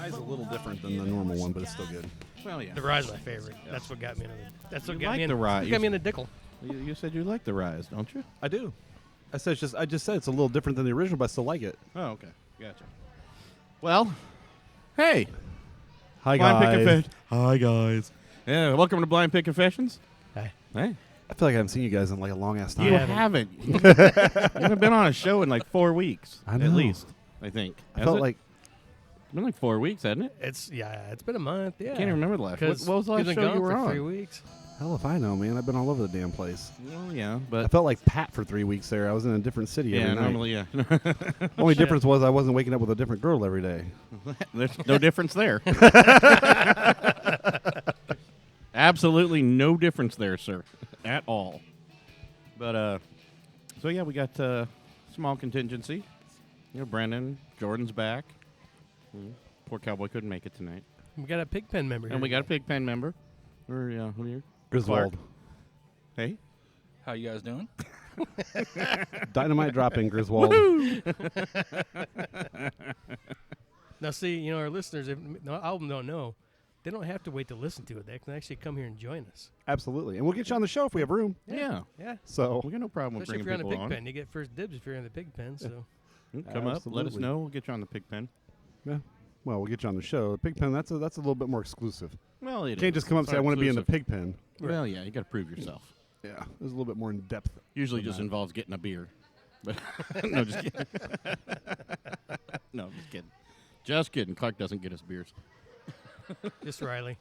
rye's a little different than the normal one, but it's still good. Well, yeah. The rye's my favorite. Yeah. That's what got me into it. That's what You got like me the rye. Got me into Dickel. You said you like the ryes, don't you? I do. I just said it's a little different than the original, but I still like it. Oh, okay. Gotcha. Well, hey. Hi, Blind Pig guys. Confessions. Hi, guys. Yeah, welcome to Blind Pig Confessions. Hi. Hey. I feel like I haven't seen you guys in like a long ass time. You haven't. You haven't been on a show in like 4 weeks. I know. At least, I think. I felt like It's been like 4 weeks, hasn't it? It's been a month. Yeah. I can't even remember the last. What was the last been show gone you were for on? 3 weeks. hell if I know, man. I've been all over the damn place. Well, yeah, I but felt like Pat for 3 weeks there. I was in a different city yeah, every night. normally, yeah. Only difference was I wasn't waking up with a different girl every day. There's no difference there. Absolutely no difference there, sir, at all. But so yeah, we got small contingency. You know, Brendan, Jordan's back. Poor cowboy couldn't make it tonight, We got a Pigpen member here. and we got a Pigpen member. Or who are you? Griswold. Hey, How you guys doing? Dynamite dropping, Griswold. Now, see, our listeners, if album don't know, they don't have to wait to listen to it. They can actually come here and join us. Absolutely. And we'll get you on the show if we have room. yeah, Yeah. So we got no problem with Especially if bringing you're on the people on. Pigpen. You get first dibs if you're on the Pigpen. So Come up, let us Absolutely. know. We'll get you on the Pigpen. yeah. Well, we'll get you on the show. The pig pen, that's a little bit more exclusive. Well, it You can't is. just come up and It's say, I not want to be in the exclusive. pig pen. Well, yeah, you got to prove yourself. Yeah. There's a little bit more in depth. Usually than just that. involves getting a beer. But no, just kidding. No, just kidding. Just kidding. Clark doesn't get us beers. just Riley.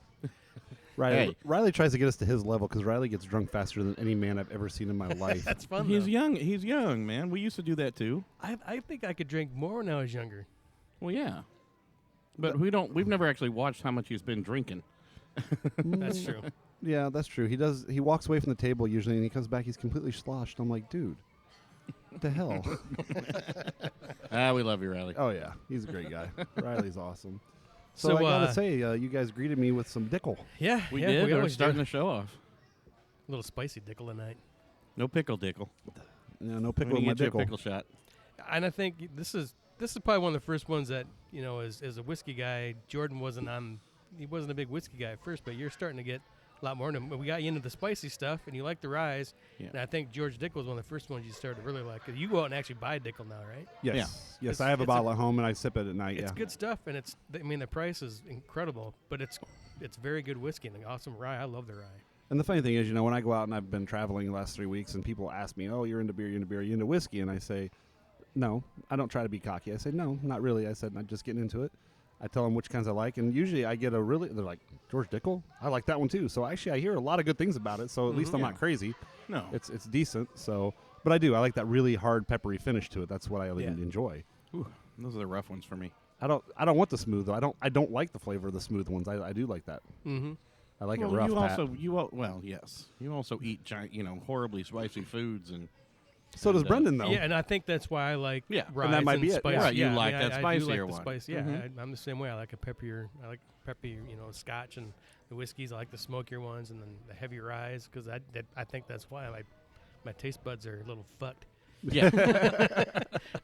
Riley, Hey. Riley tries to get us to his level because Riley gets drunk faster than any man I've ever seen in my life. That's fun. He's though. young. He's young, man. We used to do that too. I think I could drink more when I was younger. Well, yeah. But we've never actually watched how much he's been drinking. That's true. Yeah, that's true. He walks away from the table usually, and he comes back, he's completely sloshed. I'm like, dude, what the hell? We love you, Riley. Oh, yeah. He's a great guy. Riley's awesome. So, So, I got to say, you guys greeted me with some Dickel. Yeah, We yeah, did. We We're always starting do. the show off. A little spicy Dickel tonight. No pickle dickle. Yeah, no We're pickle gonna in my get you a Dickel. pickle shot. And I think this is probably one of the first ones that, as a whiskey guy, Jordon he wasn't a big whiskey guy at first, but you're starting to get a lot more into him. We got you into the spicy stuff, and you like the ryes. Yeah. And I think George Dickel was one of the first ones you started to really like. 'Cause you go out and actually buy Dickel now, right? Yes. Yeah. Yes, It's- I have a it's a- bottle at home, and I sip it at night, It's yeah. good stuff, and the price is incredible, but it's very good whiskey and an awesome rye. I love the rye. And the funny thing is, when I go out and I've been traveling the last 3 weeks, and people ask me, oh, you're into beer, you're into whiskey, and I say, no, I don't try to be cocky. I say, no, not really. I said, I'm just getting into it. I tell them which kinds I like, and usually I get they're like, George Dickel? I like that one too. So actually I hear a lot of good things about it, so at least I'm Yeah. not crazy. No. It's decent, so, but I do. I like that really hard, peppery finish to it. That's what I Yeah. enjoy. Ooh, those are the rough ones for me. I don't want the smooth, though. I don't like the flavor of the smooth ones. I do like that. Mm-hmm. I like Well, it rough, you Pat. also well, yes. You also eat giant, horribly spicy foods and So does Brendan, though. Yeah, and I think that's why I like Yeah. ryes And that might be it. spicy. Right, you Yeah, like I that do spicier like the one. spice. Yeah, Mhm. I'm the same way. I like peppy, Scotch and the whiskeys. I like the smokier ones and then the heavy ryes because I think that's why my taste buds are a little fucked. yeah.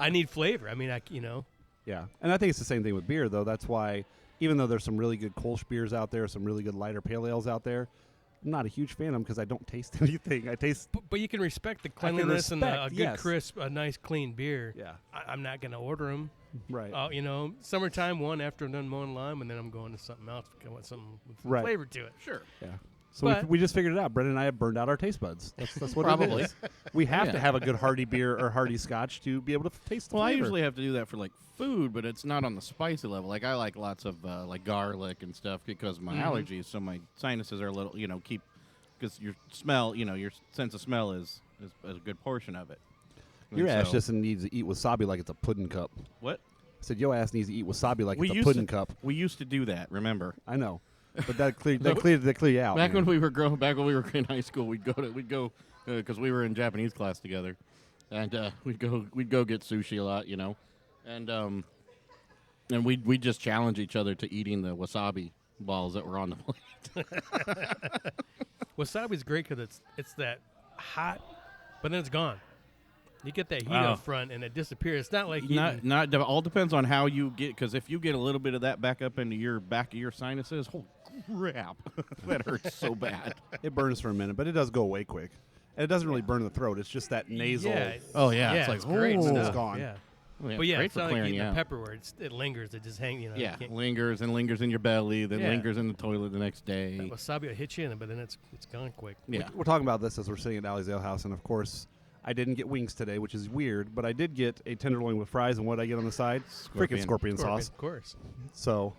I need flavor. I mean, Yeah, and I think it's the same thing with beer, though. That's why, even though there's some really good Kolsch beers out there, some really good lighter pale ales out there, I'm not a huge fan of them because I don't taste anything. I taste, but you can respect the cleanliness and a respect, good yes. crisp, a nice clean beer. yeah, I'm not gonna order them. right. Summertime one after I'm done mowing lawn, and then I'm going to something else because I want something with some Right. flavor to it. Sure. Yeah. So But- we just figured it out. Brendan and I have burned out our taste buds. That's what Probably. it is. We have Yeah. to have a good hearty beer or hearty Scotch to be able to taste the Well, I flavor. usually have to do that for like food, but it's not on the spicy level. Like I like lots of like garlic and stuff because of my allergies, so my sinuses are a little, because your smell, your sense of smell is a good portion of it. Your And ass so- just needs to eat wasabi like it's a pudding cup. What? I said your ass needs to eat wasabi like We it's a used pudding to- cup. We used to do that. Remember? I know, but that clear you out. Back man. when we were back when we were in high school, we'd go because we were in Japanese class together, and we'd go get sushi a lot, and we'd just challenge each other to eating the wasabi balls that were on the plate. Wasabi's great because it's that hot, but then it's gone. You get that heat Wow. up front, and it disappears. It's not like Not all depends on how you get, because if you get a little bit of that back up into your back of your sinuses, holy crap, that hurts so bad. It burns for a minute, but it does go away quick. And it doesn't really burn the throat. It's just that nasal. Yeah. Oh yeah, Yeah, it's like it's great oh. stuff. gone. Yeah. Yeah, But yeah, great it's for not like clearing, eating yeah. the pepper where it lingers. It just hangs, you know. Yeah, You can't, lingers and lingers in your belly, then Yeah. lingers in the toilet the next day. that wasabi will hit you in it, but then it's gone quick. Yeah. We're talking about this as we're sitting at Allie's Alehouse, and of course, I didn't get wings today, which is weird, but I did get a tenderloin with fries, and what did I get on the side? Freaking scorpion sauce. Of course. So,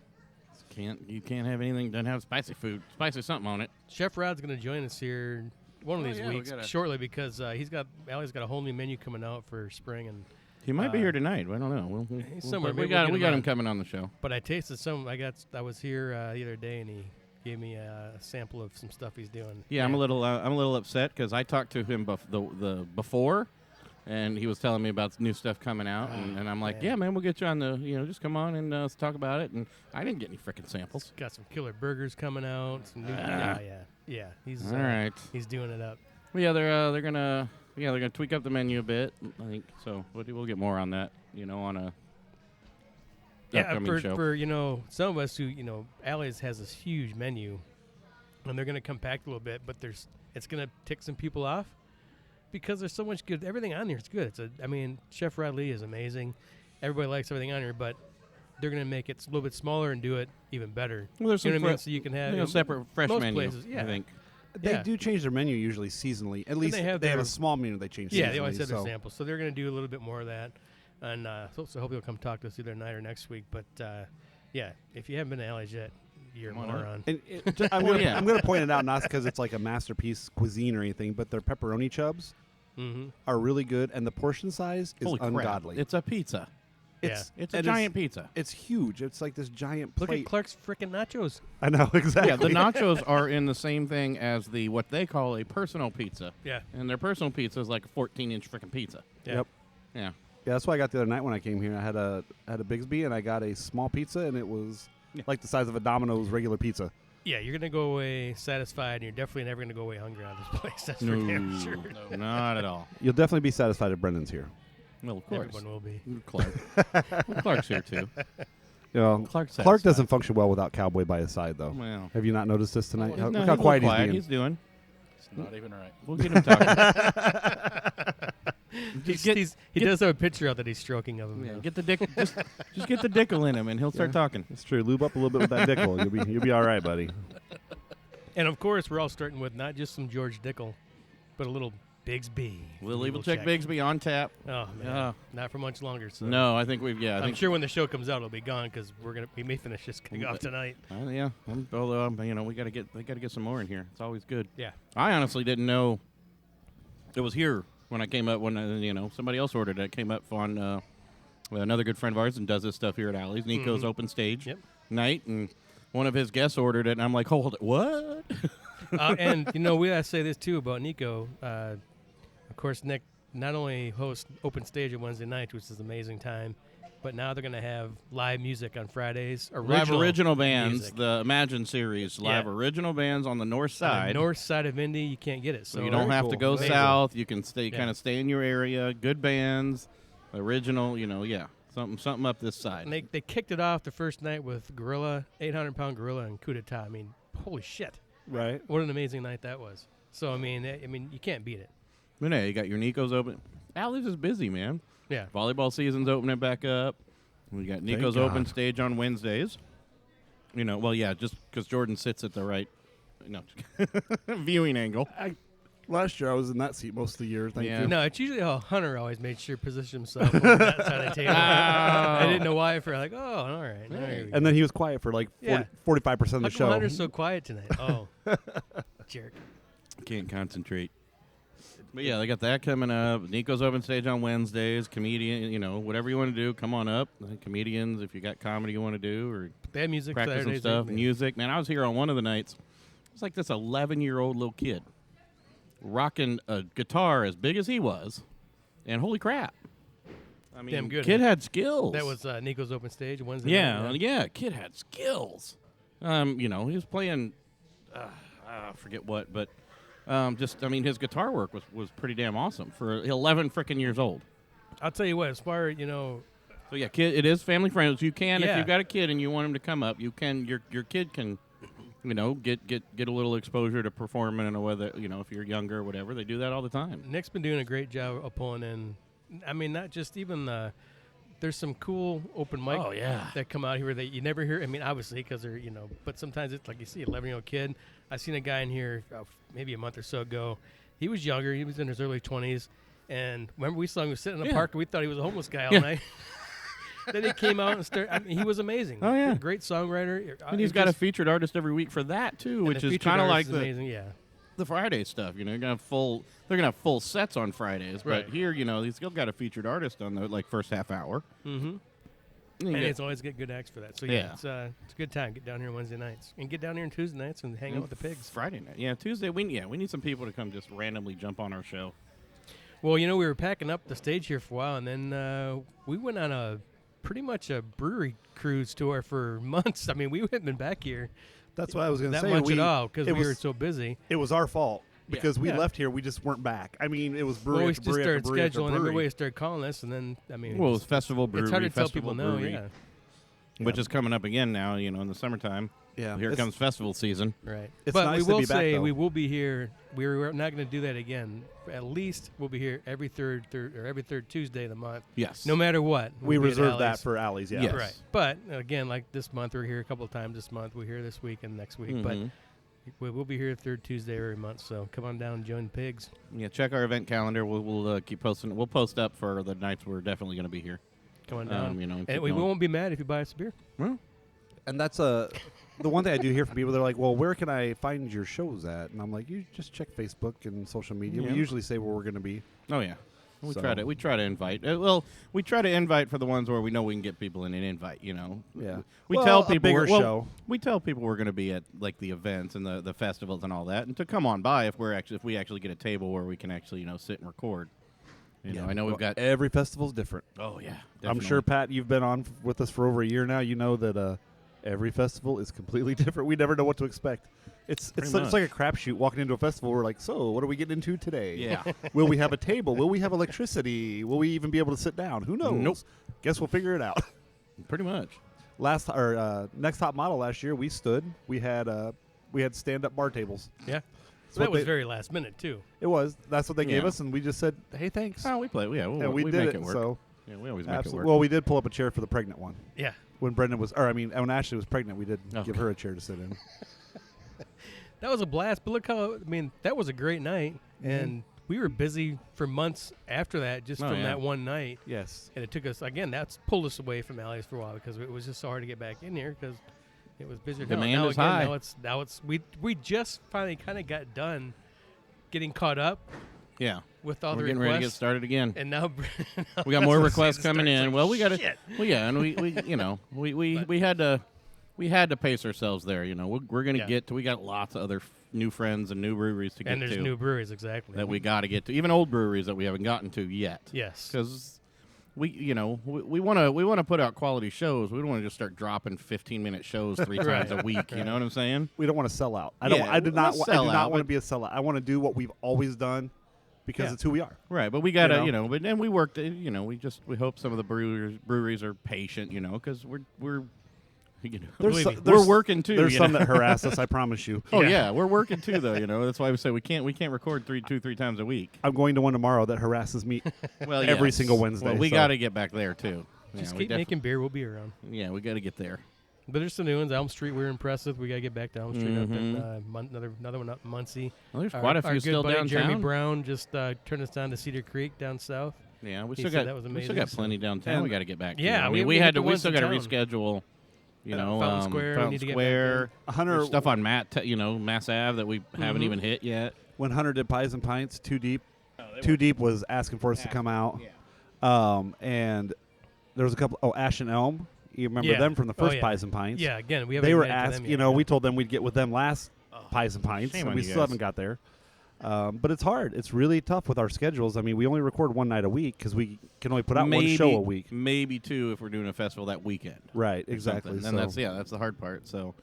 You can't have anything doesn't have spicy food. Spicy something on it. Chef Rod's going to join us here one of Oh, these yeah, we weeks gotta- shortly because Allie's got a whole new menu coming out for spring, and He might be here tonight. I don't know. he's somewhere. We Maybe got we'll get him him on. coming on the show. but I tasted some. I was here the other day, and he gave me a sample of some stuff he's doing. Yeah, I'm a little upset because I talked to him the before, and he was telling me about new stuff coming out, and I'm like, man. yeah, man, we'll get you on the, just come on and let's talk about it. And I didn't get any freaking samples. Got some killer burgers coming out. Some new, yeah. He's All right. He's doing it up. Well, yeah, they're gonna tweak up the menu a bit. I think so. We'll get more on that, on a upcoming show. For some of us who Allie's has this huge menu, and they're going to compact a little bit, but it's going to tick some people off because there's so much good. Everything on here is good. Chef Rod Lee is amazing. Everybody likes everything on here, but they're going to make it a little bit smaller and do it even better. Well, there's You know some what I mean? So you can have separate fresh most menu. places, yeah. I think. they Yeah. do change their menu usually seasonally. At least they have they have their- a small menu they change seasonally. Yeah, they always have their so. samples, so they're going to do a little bit more of that. And so hope you'll come talk to us either tonight or next week. But yeah, if you haven't been to Allie's yet, you're a Come on up. moron. And I'm Well, gonna yeah. I'm gonna point it out not because it's like a masterpiece cuisine or anything, but their pepperoni chubs Mm-hmm. are really good, and the portion size is Holy crap. ungodly. It's a pizza. It's It's a and giant pizza. It's huge. It's like this giant Look plate. at Clark's freaking nachos. I know exactly. Yeah, the nachos are in the same thing as what they call a personal pizza. Yeah. And their personal pizza is like a 14-inch freaking pizza. Yeah. Yep. Yeah. Yeah, that's what I got the other night when I came here. I had a Bigsby and I got a small pizza, and it was like the size of a Domino's regular pizza. Yeah, you're going to go away satisfied, and you're definitely never going to go away hungry out of this place. That's for damn sure. No, not at all. You'll definitely be satisfied if Brendan's here. Well, of course. Everyone will be. Clark. Well, Clark's here, too. You know, Clark's Clark satisfied. doesn't function well without Cowboy by his side, though. Well. Have you not noticed this tonight? No, Look he's how a quiet little he's being. He's doing. It's not even right. We'll get him talking. He does have a picture out that he's stroking of him. Yeah, though. get the dick. Just get the dickle in him, and he'll start talking. It's true. Lube up a little bit with that Dickel. You'll be all right, buddy. And of course, we're all starting with not just some George Dickel, but a little Bigsby. We'll Little check Bigsby on tap. Oh man, not for much longer. So No, I think we've. Yeah, I I'm think. sure when the show comes out, it'll be gone because we may finish this thing off tonight. Yeah. Although we gotta get some more in here. It's always good. Yeah. I honestly didn't know it was here when I came up. When somebody else ordered it. It came up on another good friend of ours and does this stuff here at Alley's. Niko's open stage Yep. night, and one of his guests ordered it, and I'm like, hold it, what? And we gotta say this too about Niko. Of course, Nick not only hosts open stage on Wednesday night, which is an amazing time, but now they're gonna have live music on Fridays. Live original bands, music. the Imagine series, live Yeah. original bands on the north On the side. north side of Indy, you can't get it. So So you don't Very have cool. to go Amazing. south. You can stay Yeah. kind of stay in your area. Good bands, original. Something up this side. And they kicked it off the first night with Gorilla, 800-pound Gorilla, and Coup d'etat. I mean, holy shit! Right. What an amazing night that was. So I mean, you can't beat it. But hey, you got your Niko's open. Alley's is busy, man. Yeah. Volleyball season's opening back up. We got Niko's open God. stage on Wednesdays. Just because Jordon sits at the right, viewing angle. Last year I was in that seat most of the year. Thank Yeah. you. No, it's usually how Hunter always made sure to position himself on that side of the table. I didn't know why. For like, oh, all right. Now here we go. And then he was quiet for like Yeah. 45% of How the come show. Hunter's so quiet tonight? Oh, jerk. Can't concentrate. But yeah, they got that coming up. Niko's open stage on Wednesdays. Comedian, whatever you want to do, come on up. Comedians, if you got comedy you want to do, or They have music practice some Saturdays. stuff, evening. music. Man, I was here on one of the nights. It's like this 11-year-old little kid rocking a guitar as big as he was, and holy crap! I mean, Damn good, kid huh? had skills. That was Niko's open stage Wednesday. yeah, night, yeah. Kid had skills. He was playing, I forget what, but His guitar work was pretty damn awesome for 11 frickin' years old. I'll tell you what, as far as, So yeah, kid, it is family friendly. You can if Yeah. you've got a kid and you want him to come up, you can. Your kid can, get a little exposure to performing in a way that if you're younger or whatever. They do that all the time. Nick's been doing a great job of pulling in. I mean, not just even there's some cool open mic that come out here that you never hear. I mean, obviously because they're but sometimes it's like you see an 11-year-old kid. I seen a guy in here maybe a month or so ago. He was younger. He was in his early 20s, and remember we saw him sitting in the park and we thought he was a homeless guy all night. Then he came out and started. I mean, he was amazing. Oh yeah, great songwriter. And he's got a featured artist every week for that too, which is kind of like the Friday stuff. They're gonna have full sets on Fridays, right. But here, he's still got a featured artist on the first half hour. Mm-hmm. And it's always get good acts for that. So it's a good time. Get down here on Wednesday nights and get down here on Tuesday nights and hang out with the pigs. Friday night, Tuesday. We need some people to come just randomly jump on our show. Well, we were packing up the stage here for a while, and then we went on pretty much a brewery cruise tour for months. I mean, we haven't been back here. That's what I was going to say. That much at all because we were so busy. It was our fault because we left here. We just weren't back. I mean, it was brewery. Well, we after just brewery started after brewery scheduling. Everybody started calling us, and then it was festival brewery. It's hard to tell festival people no, brewery, which is coming up again now. In the summertime. Yeah, here comes festival season. Right. It's but nice we will to be back, say though. we will be here. We're not going to do that again. At least we'll be here every third Tuesday of the month. Yes. No matter what. We we'll reserve that for Alley's. Yeah. Yes. Right. But again, like this month, we're here a couple of times this month. We're here this week and next week. But we'll be here third Tuesday every month. So come on down and join the pigs. Yeah. Check our event calendar. We'll keep posting. We'll post up for the nights we're definitely going to be here. Come on down. And and we won't be mad if you buy us a beer. Well. And that's the one thing I do hear from people. They're like, "Well, where can I find your shows at?" And I'm like, "You just check Facebook and social media. Yeah. We usually say where we're going to be." Oh yeah, we So- try to invite. We try to invite for the ones where we know we can get people in an invite. Yeah. We Well, tell a people bigger show. We tell people we're going to be at like the events and the festivals and all that, and to come on by if we actually get a table where we can actually sit and record. I know we've got every festival's different. Oh yeah, I'm sure, Pat, you've been on with us for over a year now. You know that every festival is completely different. We never know what to expect. It's like a crapshoot walking into a festival. We're like, so what are we getting into today? Yeah. Will we have a table? Will we have electricity? Will we even be able to sit down? Who knows? Nope. Guess we'll figure it out. Pretty much. Next top model last year, we stood. We had stand-up bar tables. Yeah. So That was very last minute too. It was. That's what they gave Yeah. us, and we just said, "Hey, thanks." Oh, we play. Yeah, and we did make it. it work. So yeah, we always make it absolutely. work. Well, we did pull up a chair for the pregnant one. Yeah. When when Ashley was pregnant, we did give her a chair to sit in. That was a blast. But look how that was a great night, and we were busy for months after that, just from that one night. Yes. And it took us that's pulled us away from Alley's for a while because it was just so hard to get back in here because it was busy. Demand is high. Now it's we just finally kind of got done getting caught up. Yeah. With all We're the getting requests. ready to get started again. And now We got more requests coming in. Like, well, we got to. shit. Well, yeah, and we had to pace ourselves there. We're going to get to. We got lots of other new friends and new breweries to get to. And there's new breweries exactly that we got to get to. Even old breweries that we haven't gotten to yet. Yes. Because we want to put out quality shows. We don't want to just start dropping 15-minute shows 3 times a week. You know what I'm saying? We don't want to sell out. I do not not sell out, want to be a sellout. I want to do what we've always done because it's who we are. Right, but we got to, but then we worked, we hope some of the breweries are patient, because we're we're working too. There's some that harass us, I promise you. Oh yeah, we're working too though, That's why we say we can't record 2-3 times a week. I'm going to one tomorrow that harasses me every yes. single Wednesday. Well, we got to get back there too. Just keep making beer, we'll be around. Yeah, we got to get there. But there's some new ones. Elm Street, we're impressed with. We got to get back to Elm Street up in another one up in Muncie. Well, there's quite a few still buddy downtown. Jeremy Brown just turned us down to Cedar Creek down south. Yeah, we He still said got that was we still amazing, got so- plenty downtown. We got to get back. Yeah, to. I we mean, we hit had the to. We ones still in got to town. reschedule. Fountain Square, we Fountain need to get Square. back Hunter, Stuff on Mass Ave that we haven't even hit yet. when Hunter did Pies and Pints, Too Deep was asking for us to come out. Yeah. And there was a couple. Oh, Ash and Elm. You remember them from the first Pies and Pints? Yeah, again, we haven't They were made it to asked. them yet. We told them we'd get with them last Pies and Pints, shame and on we you still guys. haven't got there. But it's hard. It's really tough with our schedules. I mean, we only record one night a week because we can only put out one show a week. Maybe 2 if we're doing a festival that weekend. Right, or exactly. something. And that's the hard part. So,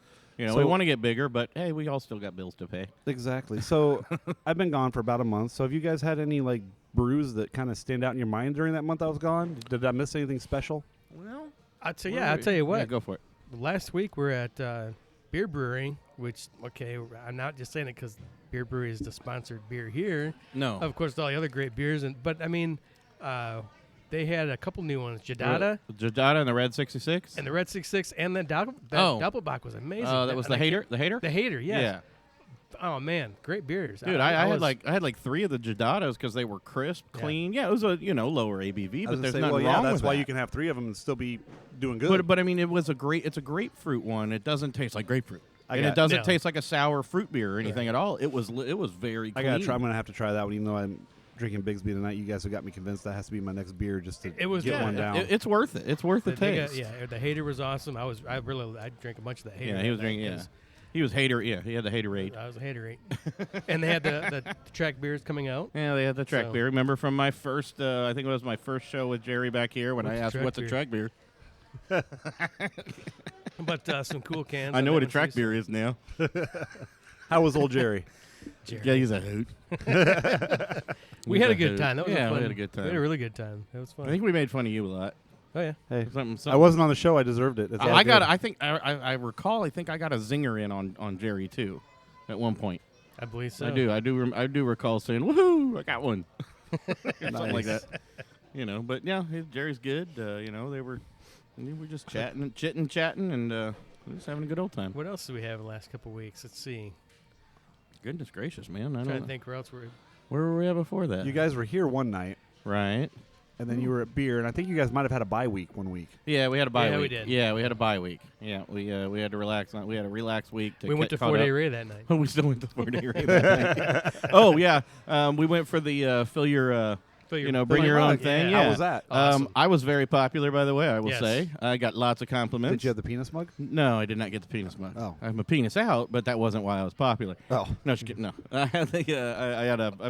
You know, So- we want to get bigger, but hey, we all still got bills to pay. Exactly. So I've been gone for about a month. So have you guys had any like brews that kind of stand out in your mind during that month I was gone? Did I miss anything special? Well, I'll tell you what. Yeah, go for it. Last week we're at Bier Brewery, which I'm not just saying it because Bier Brewery is the sponsored beer here. No. Of course, all the other great beers, but I mean, they had a couple new ones: Jadada Jadada and the Red 66. and the Red 66, and the Oh. Doppelbock was amazing. Oh, that was the hater. The hater. The hater, yes. Yeah. Oh man, great beers, Dude, I had like 3 of the Jadadas because they were crisp, clean. Yeah, it was a lower ABV, but there's nothing wrong that's with why that. you can have 3 of them and still be doing good. But I mean, it's a grapefruit one. It doesn't taste like grapefruit, and it doesn't taste like a sour fruit beer or anything at all. It was very clean. I gotta try. I'm gonna have to try that one, even though I'm drinking Bigsby tonight. You guys have got me convinced that has to be my next beer just to get one down. It's worth it. It's worth the taste. The hater was awesome. I drank a bunch of the hater. Yeah, he was drinking. Yeah, he was hater. Yeah, he had the haterade. I was a haterade. And they had the track beers coming out. Yeah, they had the track So- beer. Remember from my first, I think it was my first show with Jerry back here when I asked, what's a track beer? But some cool cans. I know on what a that track one, beer is now. How was old Jerry? Jerry. Yeah, he's a hoot. We had a good time. That was Yeah, fun. we had a good time. We had a really good time. That was fun. I think we made fun of you a lot. Oh yeah. Hey, Something. I wasn't on the show. I deserved it. It's all I got. good. I think. I recall. I think I got a zinger in on Jerry too, at one point. I believe so. I do. I do recall saying, "Woohoo! I got one," something like that. You know. But yeah, Jerry's good. You know, we were just chatting, and we're just having a good old time. What else do we have in the last couple of weeks? Let's see. Goodness gracious, man! I I'm don't trying know. to think where else we're. Where were we at before that? You guys were here one night, right? and then you were at Bier, and I think you guys might have had a bye week one week. Yeah, we had a bye Yeah, week. we did. Yeah, we had a bye week. Yeah, we had to relax. We had a relaxed week. We went to 4-Day Ray that night. We still went to 4-Day Ray that night. Oh yeah, we went for the fill your bring your own thing. Yeah. How was that? Awesome. I was very popular, by the way. I will Yes. say I got lots of compliments. Did you have the penis mug? No, I did not get the penis mug. Oh. I have my penis out, but that wasn't why I was popular. Oh, No, just kidding. No, I have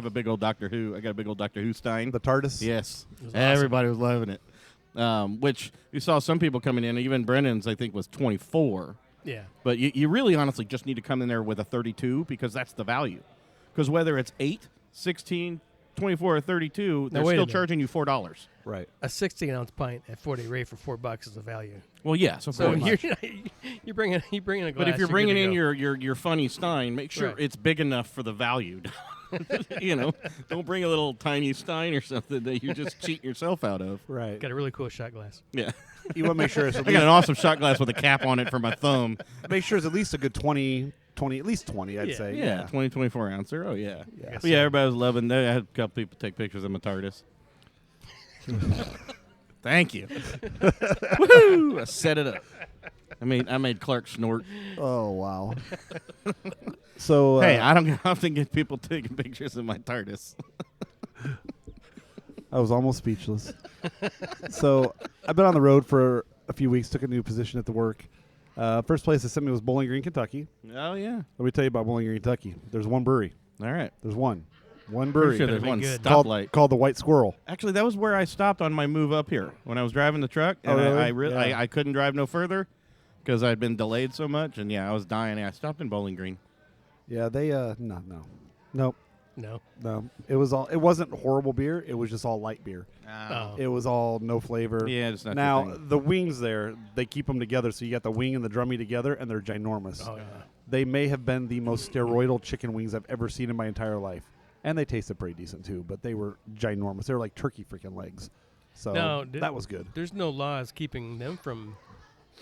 a big old Doctor Who. I got a big old Doctor Who Stein. the TARDIS. Yes, It was awesome. everybody was loving it. Which you saw some people coming in. Even Brennan's, I think, was 24. Yeah. But you really honestly just need to come in there with a 32 because that's the value. Because whether it's 8, 16, 24, or 32, they're wait a still minute. charging you $4. Right. A 16-ounce pint at 4-Day Ray for $4 is a value. Well, yes, of So course. you're bringing a glass. But if you're good bringing to in go. your funny Stein, make sure Right. it's big enough for the value. Don't bring a little tiny Stein or something that you're just cheating yourself out of. Right. Got a really cool shot glass. Yeah. You want to make sure it's at I got least, an awesome shot glass with a cap on it for my thumb. make sure it's at least a good 20, at least 20, I'd Yeah. say. Yeah, 20, 24 ouncer. Oh, yeah. Yeah. But yeah, everybody was loving that. I had a couple people take pictures of my TARDIS. Thank you. Woo! I set it up. I made Clark snort. Oh, wow. So, Hey, I don't often get people taking pictures of my TARDIS. I was almost speechless. So I've been on the road for a few weeks, took a new position at the work. First place they sent me was Bowling Green, Kentucky. Oh, yeah. Let me tell you about Bowling Green, Kentucky. There's one brewery. All right. There's one Pretty brewery sure Better there's be one good. stoplight. called the White Squirrel. Actually, that was where I stopped on my move up here when I was driving the truck. Oh, And really? Yeah. I couldn't drive no further because I'd been delayed so much. And, yeah, I was dying. I stopped in Bowling Green. Yeah, they nope. No. It wasn't horrible beer. It was just all light beer. Oh. It was all no flavor. Yeah, it's not Now your thing. the wings there, they keep them together, so you got the wing and the drummy together, and they're ginormous. Oh, yeah. They may have been the most steroidal chicken wings I've ever seen in my entire life, and they tasted pretty decent too. But they were ginormous. They were like turkey freaking legs. So Now, that was good. There's no laws keeping them from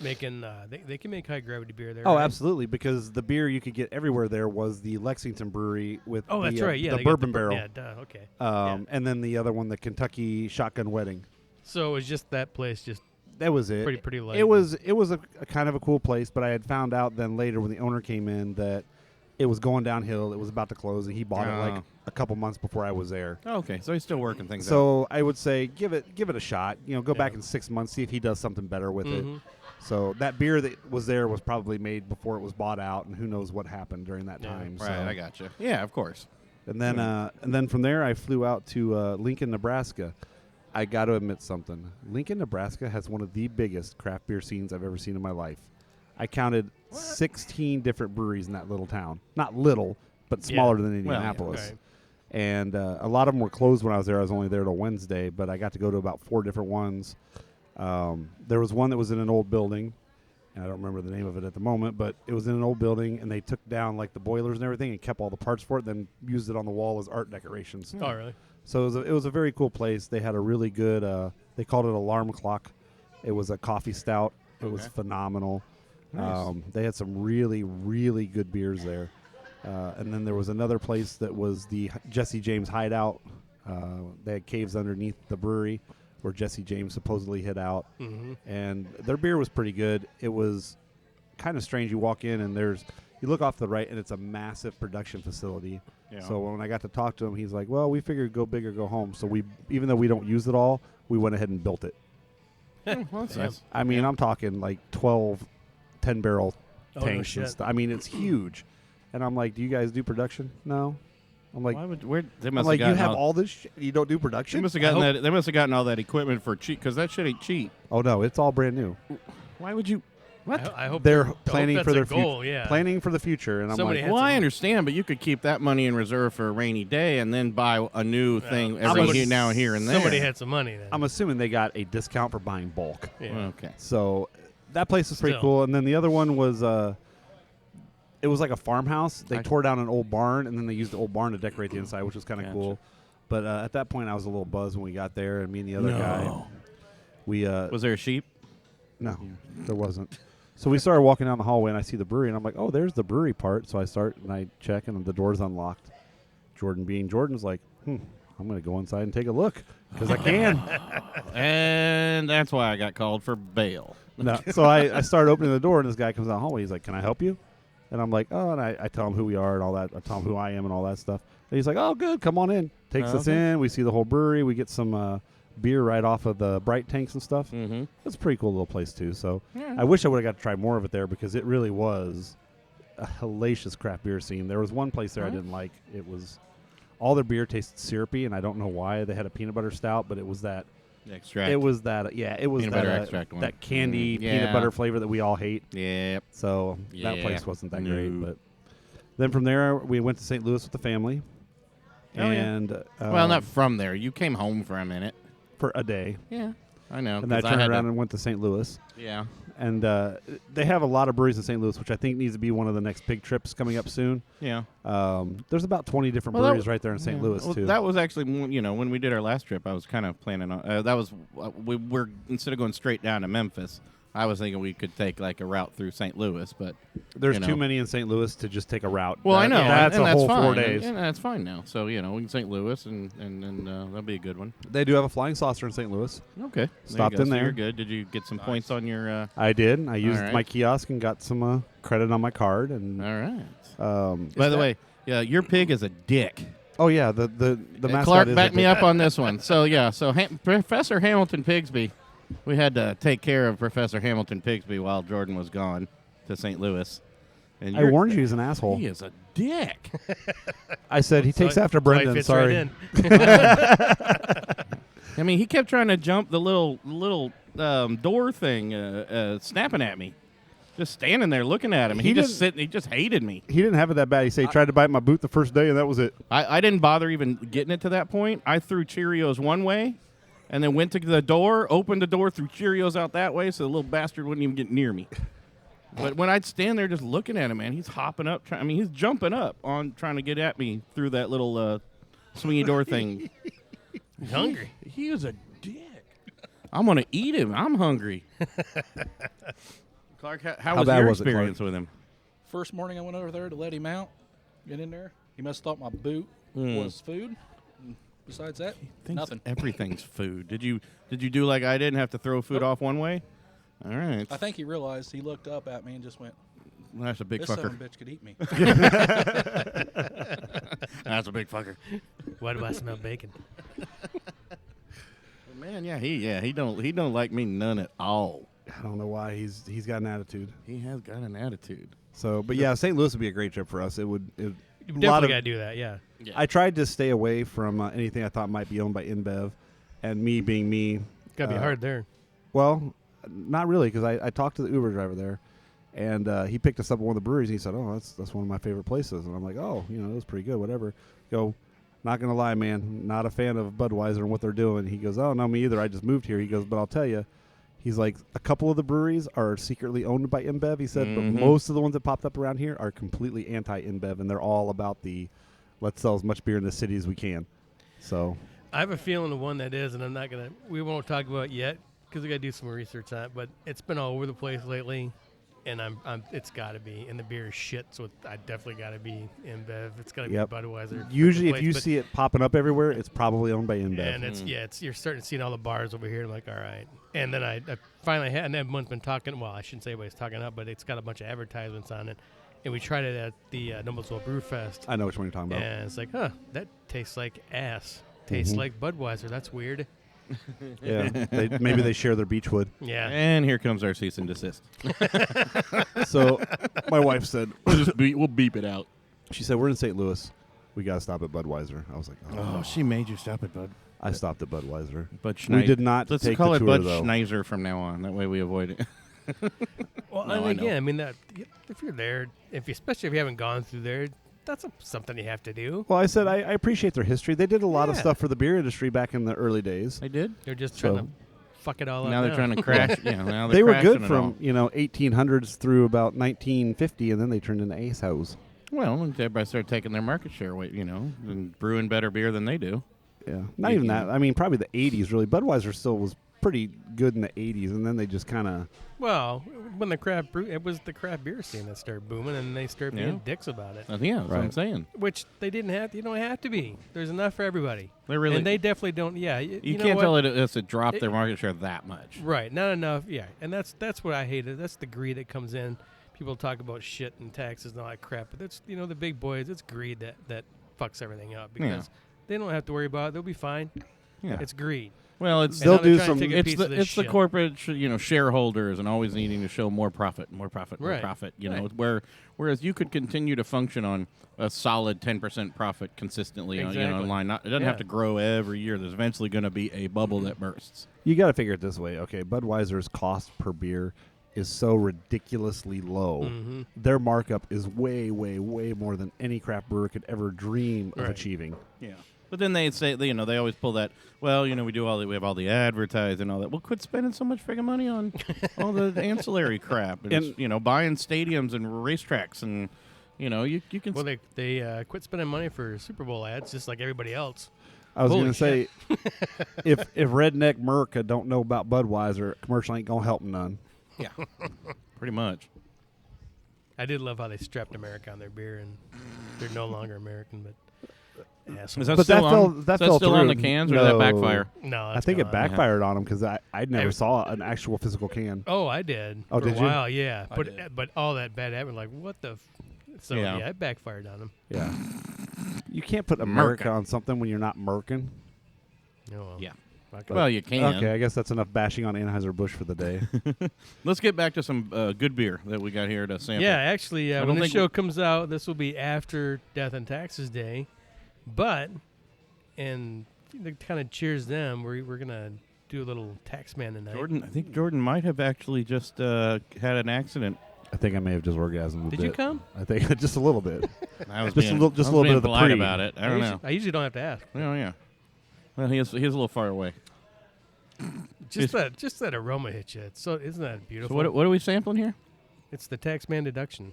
making. They can make high gravity beer there. Oh, right? absolutely, because the beer you could get everywhere there was the Lexington Brewery with Oh, that's right. Yeah, the they got bourbon barrel. Yeah, duh, okay. And then the other one, the Kentucky Shotgun Wedding. So it was just that place, just That was it. pretty light. It was a kind of a cool place, but I had found out then later when the owner came in that it was going downhill. It was about to close, and he bought it like Oh. a couple months before I was there. Oh, okay, so he's still working things out. So I would say give it a shot. Go back Yeah. in 6 months, see if he does something better with it. Mhm. So that beer that was there was probably made before it was bought out, and who knows what happened during that Yeah. time. Right, so. I gotcha. Yeah, of course. And then from there, I flew out to Lincoln, Nebraska. I got to admit something. Lincoln, Nebraska has one of the biggest craft beer scenes I've ever seen in my life. I counted 16 different breweries in that little town. Not little, but smaller than Indianapolis. Right. And a lot of them were closed when I was there. I was only there till Wednesday, but I got to go to about 4 different ones. There was one that was in an old building. And I don't remember the name of it at the moment, but it was in an old building, and they took down like the boilers and everything and kept all the parts for it, then used it on the wall as art decorations. Oh, really? So it was a very cool place. They had a really good, they called it Alarm Clock. It was a coffee stout. It was phenomenal. Nice. They had some really, really good beers there. And then there was another place that was the Jesse James Hideout. They had caves underneath the brewery where Jesse James supposedly hid out. Mm-hmm. And their beer was pretty good. It was kind of strange. You walk in and you look off to the right, and it's a massive production facility. Yeah. So when I got to talk to him, he's like, well, we figured go big or go home. So even though we don't use it all, we went ahead and built it. Well, that's nice. I mean, I'm talking like 12 10-barrel Oh, no tanks and shit. stuff. I mean, it's huge. And I'm like, do you guys do production? No. I'm like, Why would they I'm must like, have you gotten have all this shit? You don't do They production? must have gotten that. They must have gotten all that equipment for cheap because that shit ain't cheap. Oh, no, it's all brand new. Why would you? What? I hope They're I hope planning that's for their a goal. Yeah. planning for the future. And I'm Somebody like, had Well, I some- understand, but you could keep that money in reserve for a rainy day and then buy a new thing I'm every a- now and here and there. Somebody had some money then. I'm assuming they got a discount for buying bulk. yeah. Okay. So that place was pretty Still. cool. And then the other one was it was like a farmhouse. They I- tore down an old barn, and then they used the old barn to decorate the inside, which was kind of Gotcha. cool. But at that point, I was a little buzzed when we got there, and me and the other guy, we Was there a sheep? no, there wasn't. So we started walking down the hallway, and I see the brewery, and I'm like, oh, there's the brewery part. So I start, and I check, and the door's unlocked. Jordan's like, I'm going to go inside and take a look because I can. And that's why I got called for bail. No. So I started opening the door, and this guy comes down the hallway. He's like, can I help you? And I'm like, oh, and I tell him who we are and all that. I tell him who I am and all that stuff. And he's like, oh, good, come on in. Takes us Okay. in. We see the whole brewery. We get some beer right off of the bright tanks and stuff. Mm-hmm. It's a pretty cool little place, too. So Yeah. I wish I would have got to try more of it there because it really was a hellacious craft beer scene. There was one place there I didn't like. It was all their beer tasted syrupy, and I don't know why. They had a peanut butter stout, but it was that. Extract. It was that. Yeah, it was Peanut that. butter extract one. That candy Yeah. peanut butter flavor that we all hate. Yep. So that Yeah. place wasn't that No. great. But then from there, we went to St. Louis with the family. Oh, yeah. And Well, not from there. You came home for a minute. for a day. Yeah. I know. And then I 'cause turned had around to- and went to St. Louis. Yeah. And they have a lot of breweries in St. Louis, which I think needs to be one of the next big trips coming up soon. Yeah. There's about 20 different Well, that breweries w- right there in St. Yeah. Louis, Well, too. That was actually, when we did our last trip, I was kind of planning on. That was we were instead of going straight down to Memphis, I was thinking we could take like a route through St. Louis, but There's you know. too many in St. Louis to just take a route. well, I know That's and a that's whole fine. 4 days. And that's fine now. So we can St. Louis, and that'll be a good one. They do have a flying saucer in St. Louis. Okay. Stopped there in you go. So there. you're good. Did you get some points on your? I did. I used right. my kiosk and got some credit on my card. And All right. that- By the way, yeah, your pig is a dick. oh yeah, the mascot Clark, is a back me dick. up on this one. So yeah, so Professor Hamilton Pigsby, we had to take care of Professor Hamilton Pigsby while Jordon was gone to St. Louis. And I warned you, he's an asshole. he is a dick. I said he takes after That's why it Brendan. fits Sorry. right in. I mean, he kept trying to jump the little door thing, snapping at me. Just standing there looking at him. He He just hated me. He didn't have it that bad. He said he tried to bite my boot the first day, and that was it. I didn't bother even getting it to that point. I threw Cheerios one way, and then went to the door, opened the door, threw Cheerios out that way, so the little bastard wouldn't even get near me. But when I'd stand there just looking at him, man, he's hopping up. He's jumping up on trying to get at me through that little swingy door thing. He's hungry. He is a dick. I'm gonna eat him. I'm hungry. Clark, how was bad your was it, Clark? experience with him? First morning I went over there to let him out, get in there. He must have thought my boot Mm. was food. And besides that, Thinks nothing. Everything's food. Did you do like I did and have to throw food off one way? All right. I think he realized. He looked up at me and just went, That's a big "This son fucker. of a bitch could eat me." That's a big fucker. Why do I smell bacon? Man, he don't like me none at all. I don't know why he's got an attitude. He has got an attitude. So, but yeah, St. Louis would be a great trip for us. It would. You a lot definitely of- got to do that, yeah. I tried to stay away from anything I thought might be owned by InBev, and me being me. Got to be hard there. Well, not really, because I talked to the Uber driver there, And he picked us up at one of the breweries. And he said, "Oh, that's one of my favorite places." And I'm like, "Oh, it was pretty good. Whatever." Go. Not gonna lie, man. Not a fan of Budweiser and what they're doing. He goes, "Oh no, me either. I just moved here." He goes, "But I'll tell you." He's like, a couple of the breweries are secretly owned by InBev, he said, but most of the ones that popped up around here are completely anti-InBev, and they're all about the let's sell as much beer in the city as we can. So I have a feeling the one that is, and I'm not going to, we won't talk about it yet because we got to do some research on it, but it's been all over the place lately, and it's got to be, and the beer is shit, so I definitely got to be InBev. It's got to be Budweiser. Usually if you see it popping up everywhere, it's probably owned by InBev. And you're starting to see all the bars over here. I'm like, all right. And then I finally had, and everyone's been talking, well, I shouldn't say everybody's talking up, but it's got a bunch of advertisements on it. And we tried it at the Noblesville Brew Fest. I know which one you're talking about. And it's like, that tastes like ass. Tastes like Budweiser. That's weird. Yeah, maybe they share their Beechwood. Yeah. And here comes our cease and desist. So my wife said, we'll beep it out. She said, "We're in St. Louis. We got to stop at Budweiser." I was like, Oh, she made you stop at Bud. I stopped at Budweiser. Bud We did not Let's take call the it tour, Bud though. Schneiser from now on. That way we avoid it. Well, No, and I again, know. I mean, that if you're there, especially if you haven't gone through there, that's something you have to do. Well, I said I appreciate their history. They did a lot of Yeah. stuff for the beer industry back in the early days. They did? They're just So- trying to fuck it all up. Now they're trying to crash. Yeah, now they're They were crashing good it from all. 1800s through about 1950, and then they turned into Alehouse. Well, everybody started taking their market share away, and brewing better beer than they do. Yeah, not even that. I mean, probably the 80s. Really, Budweiser still was pretty good in the 80s, and then they just kind of. Well, when the craft brew, it was the craft beer scene that started booming, and they started being Yeah. dicks about it. Yeah, that's what I'm Right. saying. Which they didn't have. You don't have to be. There's enough for everybody. They really. And they definitely don't. Yeah, you know can't what? tell it dropped their market share that much. Right, not enough. Yeah, and that's what I hated. That's the greed that comes in. People talk about shit and taxes and all that crap, but that's the big boys. It's greed that fucks everything up because they don't have to worry about it. They'll be fine. Yeah. It's greed. Well, it's And now They'll they're do trying to some- take a piece of this it's the shit. corporate shareholders and always needing to show more profit. Right. Right. Whereas you could continue to function on a solid 10% profit consistently Exactly. on line. It doesn't have to grow every year. There's eventually going to be a bubble that bursts. You got to figure it this way. Okay, Budweiser's cost per beer is so ridiculously low. Mm-hmm. Their markup is way, way, way more than any craft brewer could ever dream of Right. achieving. Yeah. But then they say, they always pull that, well, we have all the advertising and all that. Well, quit spending so much friggin' money on all the ancillary crap. And, buying stadiums and racetracks and, you can... Well, they quit spending money for Super Bowl ads just like everybody else. I was Holy going to say, if Redneck Merc don't know about Budweiser, commercial ain't going to help him none. yeah, pretty much. I did love how they strapped America on their beer, and they're no longer American, but Is assholes. that But still that fell- on, that is that fell still on the through. cans or did that No. backfire? No, I that's think it gone. backfired on him because I never saw an actual physical can. Oh, I did. Oh, for did a you? while, yeah. I But did. but all that bad happened. Like, what the? So Yeah. yeah, it backfired on them. Yeah. You can't put America Merca. on something when you're not Merkin. Oh, well. Yeah. Fuck it. Well, you can. Okay, I guess that's enough bashing on Anheuser-Busch for the day. Let's get back to some good beer that we got here to sample. Yeah, actually, I when don't this think show comes out, this will be after Death and Taxes Day. But, and to kind of cheers them, we're gonna do a little Taxman tonight. I think Jordon might have actually just had an accident. I think I may have just orgasmed a bit. Did you come? I think just a little bit. I was Just a being, little- just I a was little bit being of the polite pre. about it. I don't know. I usually don't have to ask. Oh yeah. Well, he is a little far away. Just that aroma hits you. So isn't that So beautiful? what are we sampling here? It's the Taxman Deduction.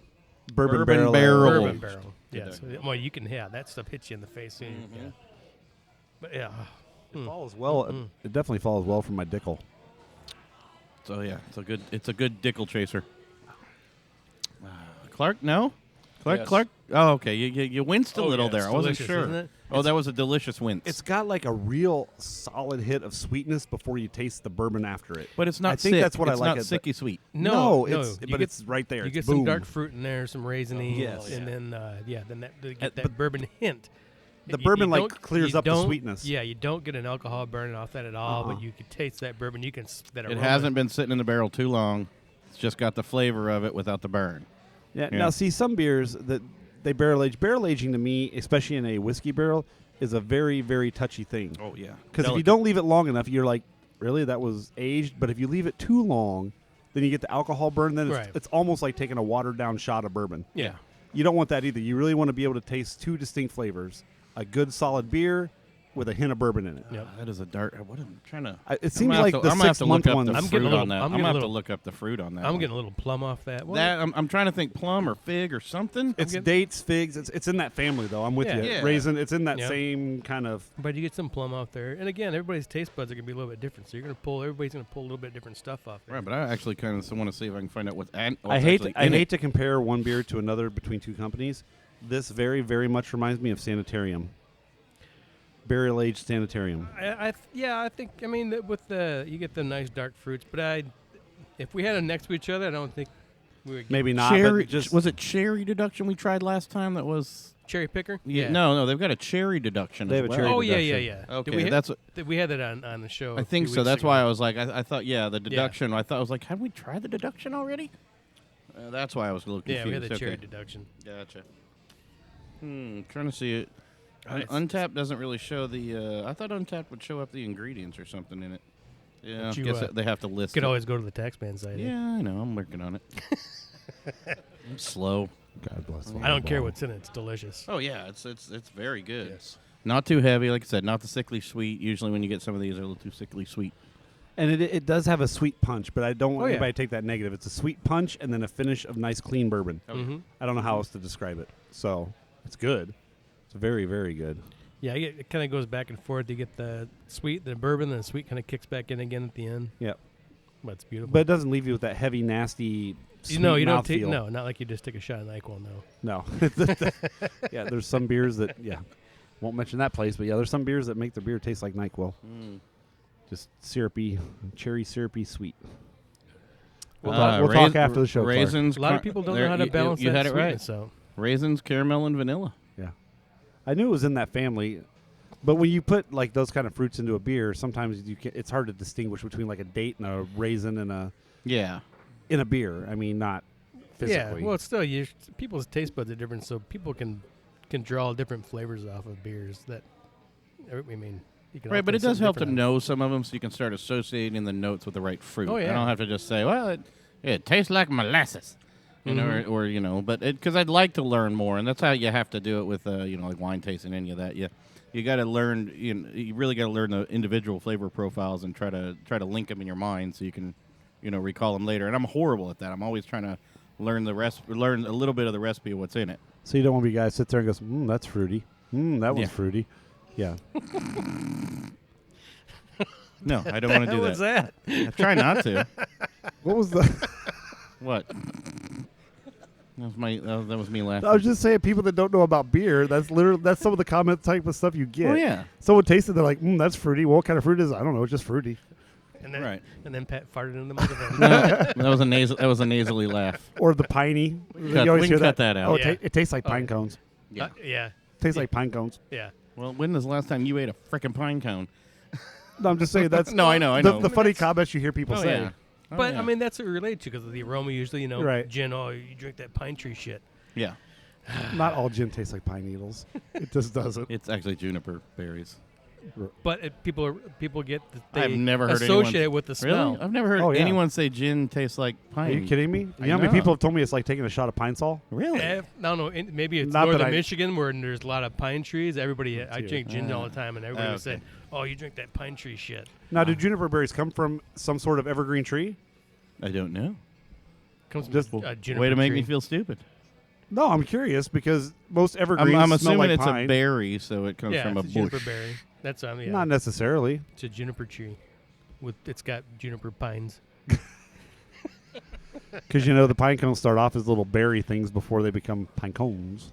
Bourbon Barrel. Bourbon barrel. Yes. Deduction. Well, you can. Yeah, that stuff hits you in the face. Too. Yeah. But yeah. It follows well. It definitely follows well from my Dickel. So yeah, it's a good Dickel chaser. Clark, no? Yes. Clark. Oh, okay. You winced a Oh, little yeah, there. it's I wasn't delicious, sure. isn't it? Oh, that was a delicious wince. It's got like a real solid hit of sweetness before you taste the bourbon after it. but it's not. I think sick. that's what I it's like not it, but- sicky sweet. No, it's right there. You It's get boom. some dark fruit in there, some raisiny, Yes. and then then you get but that bourbon hint. the bourbon, like, clears you up the don't- sweetness. Yeah, you don't get an alcohol burning off that at all, but you can taste that bourbon. You can that It aroma. hasn't been sitting in the barrel too long. It's just got the flavor of it without the burn. Yeah. Yeah. Now, see, some beers that they barrel age. Barrel aging to me, especially in a whiskey barrel, is a very, very touchy thing. Oh yeah. Because if you don't leave it long enough, you're like, really, that was aged. But if you leave it too long, then you get the alcohol burn. Then Right. it's almost like taking a watered down shot of bourbon. Yeah. You don't want that either. You really want to be able to taste two distinct flavors: a good solid beer with a hint of bourbon in it. Yep. That is a dark. What am I trying to? It seems like the I'm gonna have to look 6 month up ones. the I'm fruit getting a little- on that. I'm I'm getting gonna a have to little- look up the fruit on that. I'm one. getting a little plum off that. Well, that. I'm trying to think plum or fig or something. It's getting- dates, figs. It's in that family though. I'm with Yeah. you. Yeah. Raisin. It's in that Yep. same kind of. but you get some plum off there, and again, everybody's taste buds are gonna be a little bit different. So you're gonna pull. Everybody's gonna pull a little bit different stuff off there. Right, but I actually kind of want to see if I can find out what's. I hate to compare one beer to another between two companies. This very, very much reminds me of Sanitarium. Barrel aged Sanitarium. I think. I mean, with the you get the nice dark fruits, but if we had them next to each other, I don't think we would get Maybe not. Cherry. But just Was it cherry deduction we tried last time? That was. cherry picker. No, they've got a cherry deduction. They as have a well. cherry Oh yeah, deduction. yeah. Okay, Did we that's what, we had that on the show. I a think few so. weeks That's ago. why I was like, I thought, the deduction. I thought I was like, have we tried the deduction already? That's why I was a little confused. Yeah, we had the okay. cherry deduction. Gotcha. Trying to see it. It's- Untapped doesn't really show the. I thought Untapped would show up the ingredients or something in it. Yeah, But you, guess they have to list. You could it. always go to the Taxman site. Yeah, I know. I'm working on it. I'm slow. God bless. I don't care what's in it. It's delicious. Oh yeah, it's very good. Yes. Not too heavy, like I said. Not the sickly sweet. Usually, when you get some of these, they're a little too sickly sweet. And it does have a sweet punch, but I don't want Oh, yeah. anybody to take that negative. It's a sweet punch and then a finish of nice, clean bourbon. Mm-hmm. I don't know how else to describe it. So it's good. It's very, very good. Yeah, it kind of goes back and forth. You get the sweet, the bourbon, then the sweet kind of kicks back in again at the end. Yep. But it's beautiful. But it doesn't leave you with that heavy, nasty, sweet you don't take mouthfeel. no, not like you just take a shot of NyQuil. No. No. Yeah, there's some beers that, won't mention that place, but yeah, there's some beers that make their beer taste like NyQuil. Just syrupy, cherry syrupy sweet. We'll talk after the show. Clark. Raisins. A lot of people don't know how to balance You that had it right. sweetness, so Raisins, caramel, and vanilla. Yeah. I knew it was in that family, but when you put like those kind of fruits into a beer, sometimes it's hard to distinguish between like a date and a raisin and in a beer. I mean, not physically. yeah. Well, it's still people's taste buds are different, so people can draw different flavors off of beers. That I mean, you can all Right, but put it does something help to different know some of them so you can start associating the notes with the right fruit. Oh, yeah. I don't have to just say, well, it tastes like molasses. You know, or you know, but because I'd like to learn more, and that's how you have to do it with like wine tasting, any of that. You got to learn. You really got to learn the individual flavor profiles and try to link them in your mind so you can, recall them later. And I'm horrible at that. I'm always trying to learn learn a little bit of the recipe of what's in it. So you don't want to be guys sit there and goes, that's fruity. That one's Yeah. fruity. Yeah. No, I don't want to do What was that. that? I try not to. What was the? What? That was me laughing. I was just saying, people that don't know about beer, that's some of the comment type of stuff you get. Oh yeah. Someone tasted, they're like, that's fruity. Well, what kind of fruit is it? I don't know. It's just fruity. And then, Right. And then Pat farted in the microphone. No, that was a nasally laugh. Or the piney. Cut- You always we hear can cut that out. Oh, Yeah. it tastes like pine cones. Yeah. Yeah. Tastes like pine cones. Yeah. Well, when was the last time you ate a frickin' pine cone? No, I'm just saying that's No, I know. the funny comments you hear people Oh, say. yeah. Oh, But yeah. I mean, that's what we relate to because of the aroma. Usually, Right. gin. Oh, you drink that pine tree shit. Yeah, Not all gin tastes like pine needles. It just doesn't. it's actually juniper berries. But people get they I've never heard associate anyone it with the smell. Really? I've never heard Oh, yeah. anyone say gin tastes like pine. Are you kidding me? You I know how many know. people have told me it's like taking a shot of Pine Sol? Really? I don't know. Maybe it's Not that northern I- Michigan where there's a lot of pine trees. Everybody, I too. drink gin all the time, and everybody would Okay. say, "Oh, you drink that pine tree shit." Now, do juniper berries come from some sort of evergreen tree? I don't know. Comes from Just- a juniper Way to make tree. me feel stupid. No, I'm curious because most evergreens I'm smell assuming like it's pine. a berry, so it comes Yeah, from a it's a juniper bush. berry. That's yeah. Not necessarily. It's a juniper tree. It's got juniper pines. Because, the pine cones start off as little berry things before they become pine cones.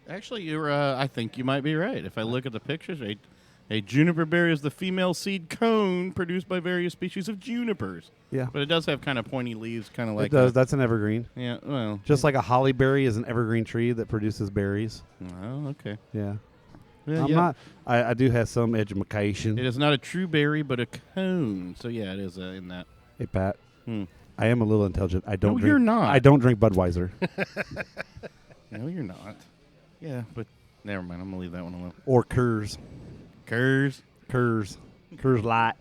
Actually, I think you might be right. If I look at the pictures, a juniper berry is the female seed cone produced by various species of junipers. Yeah. But it does have kind of pointy leaves, kind of like It does. That's an evergreen. yeah. Well. Just like a holly berry is an evergreen tree that produces berries. Oh, okay. Yeah. Yeah, I'm not. I do have some education. It is not a true berry, but a cone. So yeah, it is in that. Hey, Pat. Hmm. I am a little intelligent. I don't No, drink. you're not. I don't drink Budweiser No, you're not. Yeah, but never mind. I'm gonna leave that one alone. or Coors. Curse. Coors Light.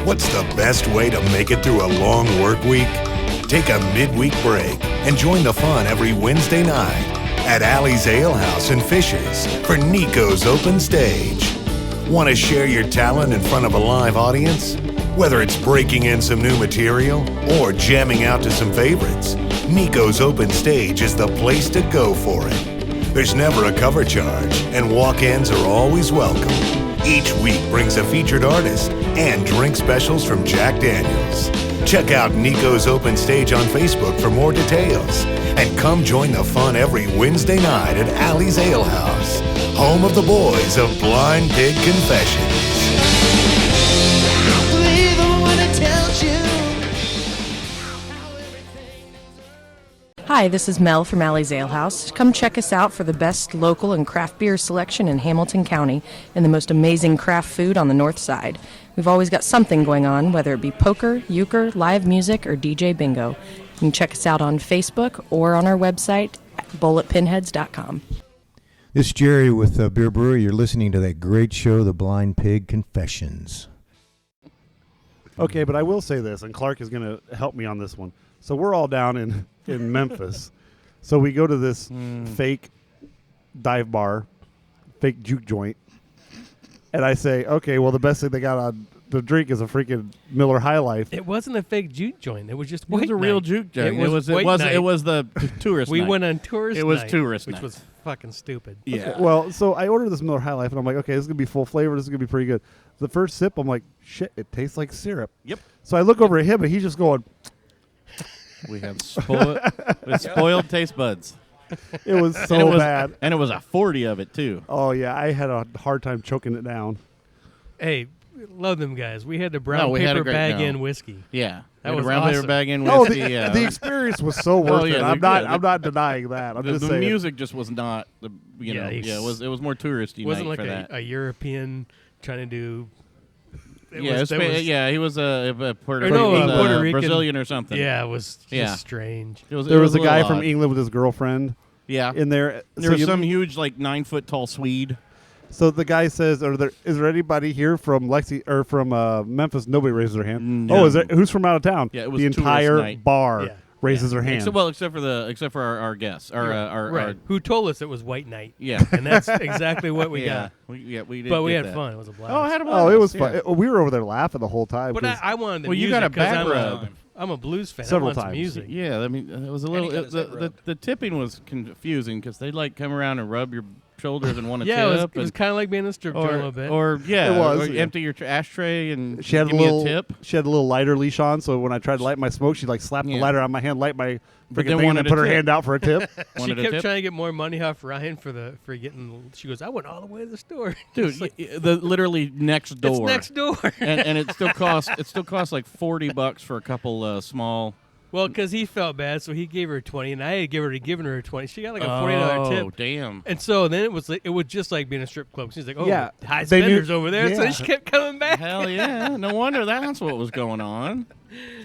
What's the best way to make it through a long work week? Take a midweek break and join the fun every Wednesday night at Allie's Alehouse in Fishers for Niko's Open Stage. Want to share your talent in front of a live audience? Whether it's breaking in some new material or jamming out to some favorites, Niko's Open Stage is the place to go for it. There's never a cover charge, and walk-ins are always welcome. Each week brings a featured artist and drink specials from Jack Daniels. Check out Niko's Open Stage on Facebook for more details. And come join the fun every Wednesday night at Allie's Alehouse, home of the boys of Blind Pig Confessions. Hi, this is Mel from Allie's Alehouse. Come check us out for the best local and craft beer selection in Hamilton County and the most amazing craft food on the north side. We've always got something going on, whether it be poker, euchre, live music, or DJ bingo. You can check us out on Facebook or on our website at bulletpinheads.com. This is Jerry with Beer Brewery. You're listening to that great show, The Blind Pig Confessions. Okay, but I will say this, and Clark is going to help me on this one. So we're all down in Memphis. So we go to this fake dive bar, fake juke joint. And I say, okay, well, the best thing they got on the drink is a freaking Miller High Life. It wasn't a fake juke joint. It was just It was a real juke joint. It was the tourist We night. went on tourist It was night, tourist which night. was fucking stupid. Yeah. Okay, well, so I ordered this Miller High Life, and I'm like, okay, this is going to be full flavor. This is going to be pretty good. The first sip, I'm like, shit, it tastes like syrup. Yep. So I look over at him, and he's just going, We have spoiled taste buds. it was so bad. And it was a 40 of it, too. Oh, yeah, I had a hard time choking it down. Hey, love them guys. We had the brown we had a paper great- bag no. in whiskey. Yeah. That We had was a round paper awesome. bag in Oh, whiskey. the experience was so worth yeah, it. they're I'm not. good. I'm not denying that. I'm the just saying. music just was not the Yeah, it was more touristy It wasn't night like for that. a European trying to do. He was a Puerto, Or no, Rican, Puerto Rican. Brazilian or something. Yeah, it was just Yeah. strange. There was a little guy from odd. England with his girlfriend Yeah. in there. There was some huge 9-foot tall Swede. So the guy says, is there anybody here from from Memphis?" Nobody raises their hand. No. Oh, is there? Who's from out of town? Yeah, it was the tourist entire night. bar Yeah. raises their hand. Except for our guests, our Right. Who told us it was White Night? yeah. And that's exactly what we yeah. got. We did. But we get had that. fun. It was a blast. Oh, I had a Oh, it was blast, fun. We were over there laughing the whole time. But 'cause I wanted the Well, you music got a 'cause back rub. I'm a blues fan. Several I want some times. music. Yeah, I mean, it was a little. he got his head rubbed. The tipping was confusing because they come around and rub your shoulders and want to Yeah, tip. it was kind of like being in a strip joint a little bit. It was, or yeah. empty your ashtray and she had give a me little a tip. She had a little lighter leash on, so when I tried to light my smoke, she'd slapped the Yeah. lighter on my hand, light my But freaking then thing, and wanted then put a her tip. hand out for a tip. she Wanted a kept tip? trying to get more money off Ryan for getting. She goes, I went all the way to the store, Dude, the literally next door. It's next door. and it still costs like $40 for a couple small. Well, because he felt bad, so he gave her 20, and I had given her a 20. She got like a $40 tip. Oh, damn. And so then it was just like being a strip club. She's like, oh, Yeah, high they knew- spenders over there. So yeah. she kept coming back. Hell yeah! No wonder that's what was going on.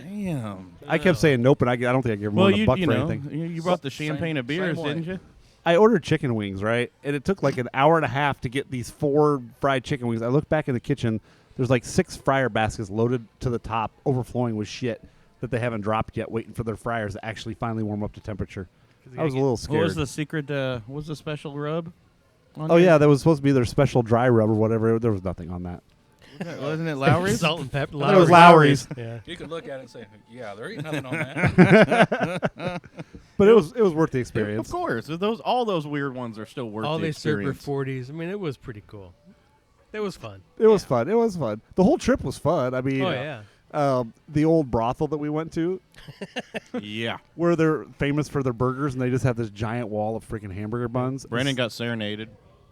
Damn. I kept saying nope, and I don't think I gave her more Well, than a buck for anything. you brought the champagne of beers, way. didn't you? I ordered chicken wings, right? And it took like an hour and a half to get these 4 fried chicken wings. I look back in the kitchen. There's 6 fryer baskets loaded to the top, overflowing with shit that they haven't dropped yet, waiting for their fryers to actually finally warm up to temperature. I was a little scared. What was the secret? What was the special rub? Oh, yeah, that was supposed to be their special dry rub or whatever. There was nothing on that. Wasn't it Lowry's? Salt and pepper. It was Lowry's. Yeah. You could look at it and say, yeah, there ain't nothing on that. But it was worth the Of experience. course, all those weird ones are still worth All the they served were experience. 40s. I mean, it was pretty cool. It was fun. It was fun. It was fun. The whole trip was fun. I mean, Oh, yeah. The old brothel that we went to, Yeah. where they're famous for their burgers, and they just have this giant wall of freaking hamburger buns. Brandon got serenaded.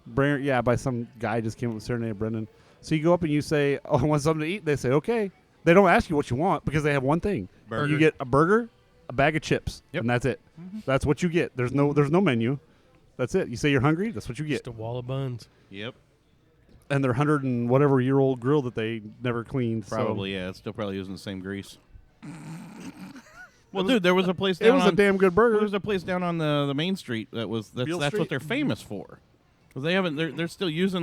By some guy just came up with serenade Brendan. So you go up and you say, "Oh, I want something to eat." They say, "Okay." They don't ask you what you want because they have one thing. Burger. You get a burger, a bag of chips, Yep. and that's it. That's what you get. There's no menu. That's it. You say you're hungry. That's what you get. Just a wall of buns. Yep. And their 100 and whatever year old grill that they never cleaned. so- Probably, yeah. It's still probably using the same grease. Well, dude, there was a place down It was on a damn good burger. There was a place down on the main street that's Beale what Street? they're famous for. Because they're still using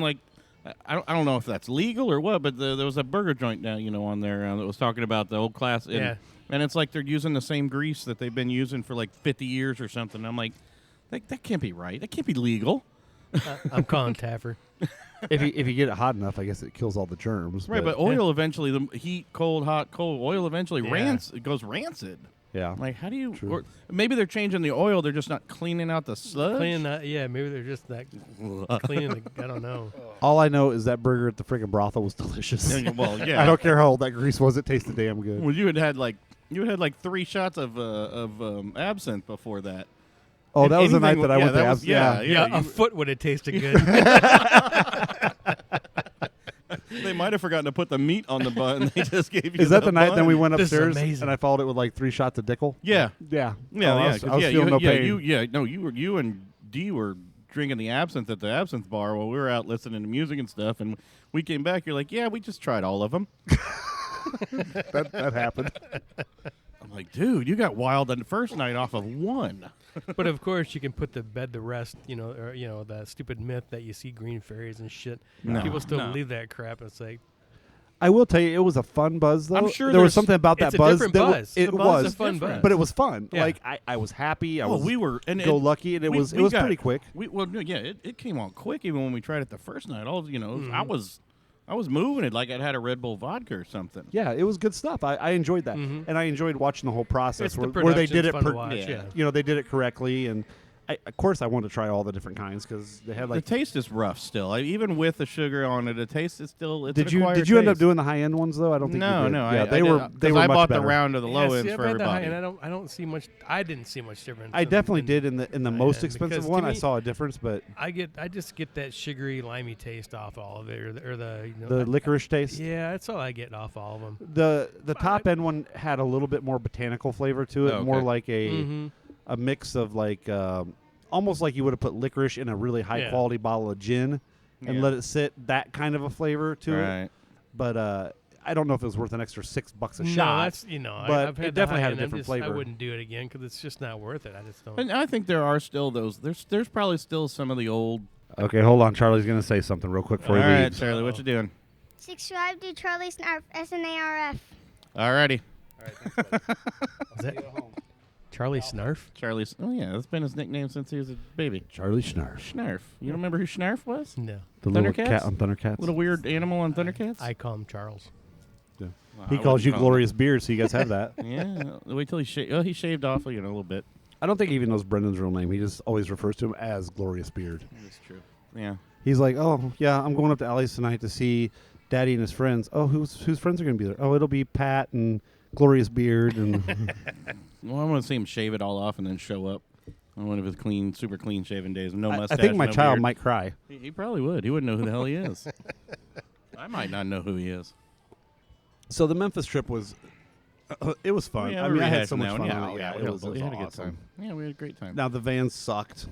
I don't know if that's legal or what, but there was a burger joint now, on there that was talking about the old class. And it's like they're using the same grease that they've been using for like 50 years or something. I'm like, that can't be right. That can't be legal. I'm calling Taffer. If you get it hot enough, I guess it kills all the germs. Right, but oil eventually, the heat, cold, hot, cold, oil eventually it goes rancid. Yeah. Like, how do you... Or maybe they're changing the oil. They're just not cleaning out the sludge. Maybe they're just not cleaning I don't know. All I know is that burger at the friggin' brothel was delicious. Well, yeah. I don't care how old that grease was. It tasted damn good. Well, you had like 3 shots of absinthe before that. Oh, that was the night that I went to absinthe. Yeah, a foot would have tasted good. They might have forgotten to put the meat on the bun. They just gave you. Is that the night bun. then we went This is upstairs amazing. and I followed it with like 3 shots of Dickel? Yeah. Yeah. I was feeling no pain. You and Dee were drinking the absinthe at the absinthe bar while we were out listening to music and stuff, and we came back. You're like, yeah, we just tried all of them. that happened. I'm like, dude, you got wild on the first night off of one. But of course, you can put to bed the rest. The stupid myth that you see green fairies and shit. No. People still believe that crap. It's like, I will tell you, it was a fun buzz, though. I'm sure there was there's- something about that it's a buzz. different that buzz. It The buzz was is a fun buzz. but it was fun. Yeah. Like I was happy. I was we were lucky, and it was pretty quick. It came on quick even when we tried it the first night. I was moving it like I'd had a Red Bull vodka or something. Yeah, it was good stuff. I enjoyed that, and I enjoyed watching the whole process It's the where they did it. production's fun to watch, yeah. They did it correctly, and of course I wanted to try all the different kinds because they had like. The taste is rough still. Even with the sugar on it, the taste is still. It's Did an you acquired end up taste. doing the high end ones though? I don't think No, you did. no. Yeah, they were I much bought better. the round of the low ends I've for had the high, everybody. and I don't see much. I didn't see much difference. I definitely in- did in the most high-end, expensive because one. to I me- saw a difference, but I just get that sugary, limey taste off all of it, or the the licorice taste. Yeah, that's all I get off all of them. The top end one had a little bit more botanical flavor to it, Oh, okay. more like a mix of like almost like you would have put licorice in a really high quality bottle of gin and Yeah. let it sit. That kind of a flavor to it. Right. But I don't know if it was worth an extra $6 a No, shot. that's but I've had it definitely the had a high-end, different I flavor. wouldn't do it again because it's just not worth it. I just don't. And I think there are still those. There's probably still some of the old. Okay, hold on. Charlie's gonna say something real quick before All he right, leaves. Charlie, what you doing? Subscribe to Charlie Snarf, SNARF. Alrighty. Is that Charlie Snarf? Charlie's. Oh yeah, that's been his nickname since he was a baby. Charlie Schnarf, Schnarf. You don't remember who Schnarf was? No, the little Thundercats? cat on Thundercats. Little weird animal on Thundercats. I call him Charles. Well, He I calls you wouldn't call Glorious Beard, so you guys have that. him- Yeah. Wait till he shaved. Oh, he shaved off, a little bit. I don't think he even knows Brendan's real name. He just always refers to him as Glorious Beard. That's true. Yeah. He's like, oh yeah, I'm going up to Allie's tonight to see Daddy and his friends. Oh, whose friends are going to be there? Oh, it'll be Pat and Glorious Beard and. Well, I want to see him shave it all off and then show up on one of his super clean shaven days. No I mustache. think my no child beard. might cry. He probably would. He wouldn't know who the hell he is. I might not know who he is. So the Memphis trip was, it was fun. Yeah, I we mean, I had rehashed so much that fun. one. on it. Yeah, it was we had a good awesome. time. Yeah, we had a great time. Now the van sucked,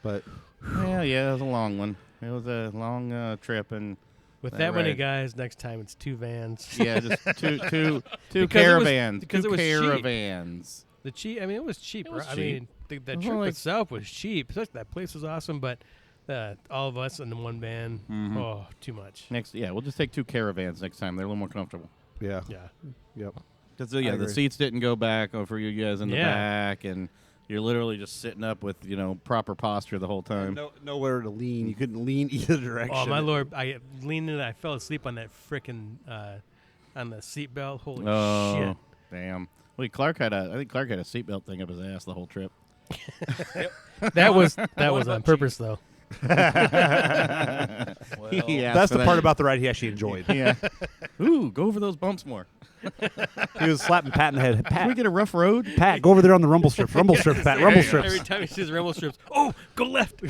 but Yeah, it was a long one. It was a long trip, and With That that many right. guys, next time it's 2 vans. yeah, just two Because caravans. because two it was cheap. caravans. The cheap. I mean, it was cheap. It was right? I cheap. mean, the It was trip like- itself was cheap. That place was awesome, but all of us in the one van, Mhm. oh, too much. We'll just take 2 caravans next time. They're a little more comfortable. yeah, Yeah. yep. Because I the agree. seats didn't go back for you guys in the Yeah. back, and you're literally just sitting up with proper posture the whole time. Nowhere to lean. You couldn't lean either direction. Oh my lord! I leaned in. I fell asleep on that frickin' on the seatbelt. Holy Oh, shit! damn. Wait, I think Clark had a seatbelt thing up his ass the whole trip. That was on purpose though. Yeah, That's the part about the ride he actually enjoyed. Yeah. Ooh, go over those bumps more. He was slapping Pat in the head. Can we Pat, get a rough road? Pat, go over there on the rumble strips. Rumble strips, Pat. Rumble strips. Every time he sees rumble strips, oh, go left.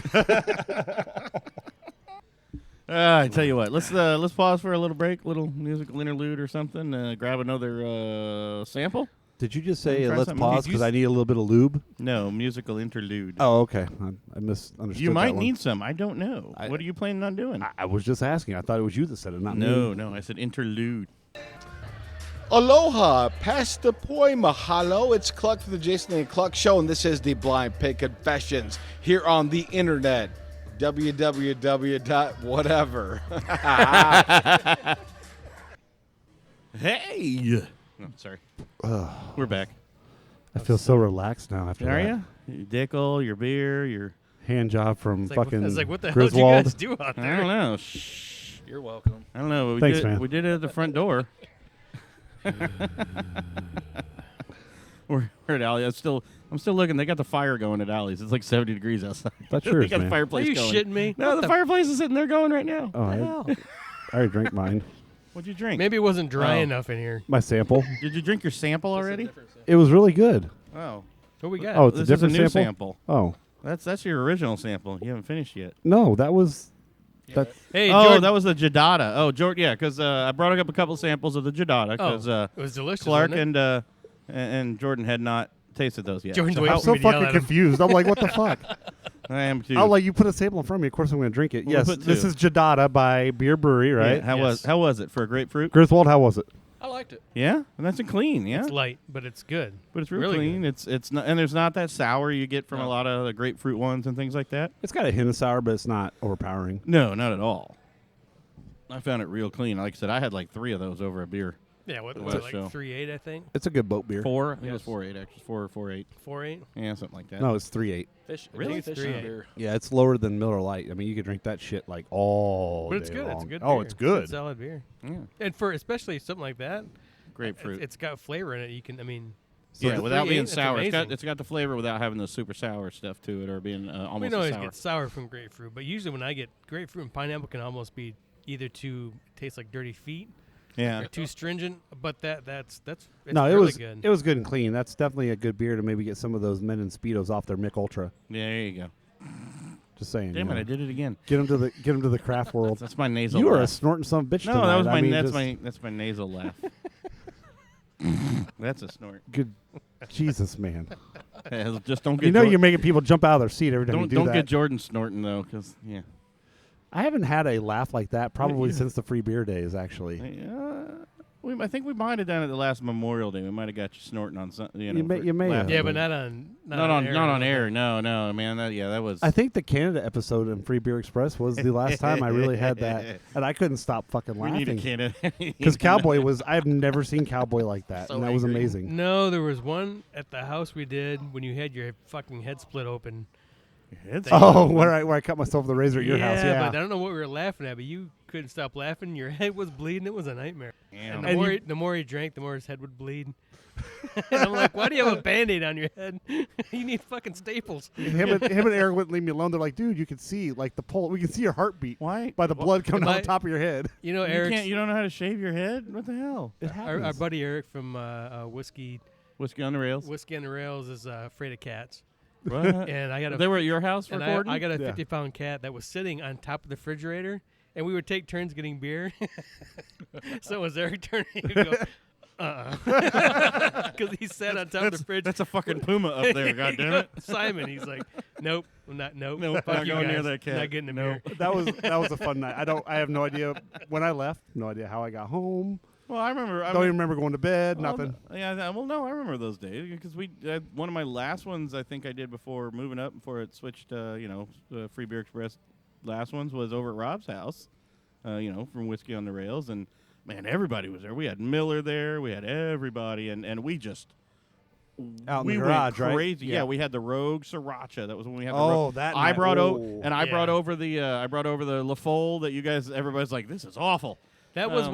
I tell you what, let's pause for a little break, little musical interlude or something. Grab another sample. Did you just say Try let's something. pause Did you because I need a little bit of lube? No, musical interlude. Oh, okay. I misunderstood. you that might one. need some. I don't know. What are you planning on doing? I was just asking. I thought it was you that said it, not me. No. I said interlude. Aloha, Pastor Poi Mahalo. It's Cluck for the Jason and Cluck Show, and this is the Blind Pig Confessions here on the internet. www.whatever. Hey! Oh, sorry. We're back. I feel so relaxed now after Are that. you? Your Dickel, your Bier, your... Hand job from It's like, fucking it's like, what the hell did you Griswold. guys do out I there? don't know. Shh. You're welcome. I don't know. Thanks, man. We did it at the front door. We're at Alley. I'm still looking. They got the fire going at Alley's. It's like 70 degrees outside. That's They yours, got the man. Are fireplace you going. shitting me? No, What the fireplace is sitting there going right now. Oh, I already drank mine. What'd you drink? Maybe it wasn't dry Oh. enough in here. My sample. Did you drink your sample already? It was really good. Oh. What we got? Oh, it's This a different is a new sample? sample. Oh. That's your original sample. You haven't finished yet. No, that was... That's, Hey, Oh, Jordan. that was the Jadada. Oh, yeah, because I brought up a couple samples of the Jadada because it was delicious. Clark wasn't it? and Jordan had not tasted those yet. Jordan's So waiting I'm for so me to yell fucking at him. confused. I'm like, what the fuck? I am too. I'll let you put a sample in front of me. Of course I'm going to drink it. We'll Yes, put this two. is Jadada by Bier Brewery, right? Yeah, Yes. how was it for a grapefruit? Griswold, how was it? I liked it. Yeah, and that's a clean. Yeah, It's light, but it's good. but it's real really clean. good. It's not, and there's not that sour you get from a No. lot of the grapefruit ones and things like that. It's got a hint of sour, but it's not overpowering. No, not at all. I found it real clean. Like I said, I had like 3 of those over a beer. Yeah, what The was it, last like show. 3.8, I think? It's a good boat beer. 4? I think it was Yes. 4.8 actually. 4 or 4.8. 4.8? Yeah, something like that. No, it's 3.8. Fish. Really? Fish Three. and beer. Yeah, it's lower than Miller Lite. I mean, you could drink that shit like all But it's day good. It's long. a good Oh, beer. it's good. Solid beer. Yeah, And for especially something like that, grapefruit. it's got flavor in it. You can, I mean, yeah, the without 3.8, being it's sour. amazing. It's got the flavor without having the super sour stuff to it or being We almost don't always sour. get sour from grapefruit, but usually when I get grapefruit and pineapple can almost be either too taste like dirty feet Yeah, or too stringent. But that's it's No, really it good. was good and clean. That's definitely a good beer to maybe get some of those men in speedos off their Mick Ultra. yeah. There you go. Just saying. Damn you it! know. I did it again. Get them to the craft world. That's my nasal. You are a laugh. snorting son of a bitch. No, tonight. that was I my mean, that's my nasal laugh. That's a snort. good. Jesus, man. Just don't get. You know Jor- you're making people jump out of their seat every time you do don't that. get Jordan snorting though, because yeah. I haven't had a laugh like that probably since the free beer days. Actually, I think we might have done it the last Memorial Day. We might have got you snorting on something. You know, you may have. Yeah, but not on air. No, man. That was. I think the Canada episode in Free Beer Express was the last time I really had that, and I couldn't stop fucking we need a laughing. Canada. Because Cowboy was, I've never seen Cowboy like that, So and that was angry. amazing. No, there was one at the house we did when you had your fucking head split open. Oh, where I cut myself with the razor at your house. Yeah, but I don't know what we were laughing at, but you couldn't stop laughing. Your head was bleeding. It was a nightmare. Damn. And the more he drank, the more his head would bleed. And I'm like, why do you have a Band-Aid on your head? You need fucking staples. him and Eric wouldn't leave me alone. They're like, dude, you can see like the pulse. We can see your heartbeat Why? by the blood coming out Am the top of your head. You know, You don't know how to shave your head? What the hell? It happens. our buddy Eric from Whiskey Whiskey on the rails. on the Rails is afraid of cats. What? And I got a They were at your house and recording? I got a Yeah. 50-pound cat that was sitting on top of the refrigerator, and we would take turns getting beer. So it was Eric turning. He would go, because he sat on top of the fridge. That's a fucking puma up there, goddammit. Simon, he's like, nope, I'm not, nope, Nope, fuck not you going guys. near that cat. Not getting a Nope. beer. That was a fun night. I have no idea when I left. No idea how I got home. Well, I remember. Don't even remember going to bed. Nothing. Well, no, I remember those days because we one of my last ones I think I did before moving up before it switched. Free Beer Express. Last ones was over at Rob's house. From Whiskey on the Rails, and man, everybody was there. We had Miller there. We had everybody, and we just Out in we the garage, went right? crazy. Yeah. Yeah, we had the Rogue Sriracha. That was when we had. the Oh, Rogue. that I night. brought Oh. I brought Yeah. over the La Folle that you guys. Everybody's like, this is awful. That was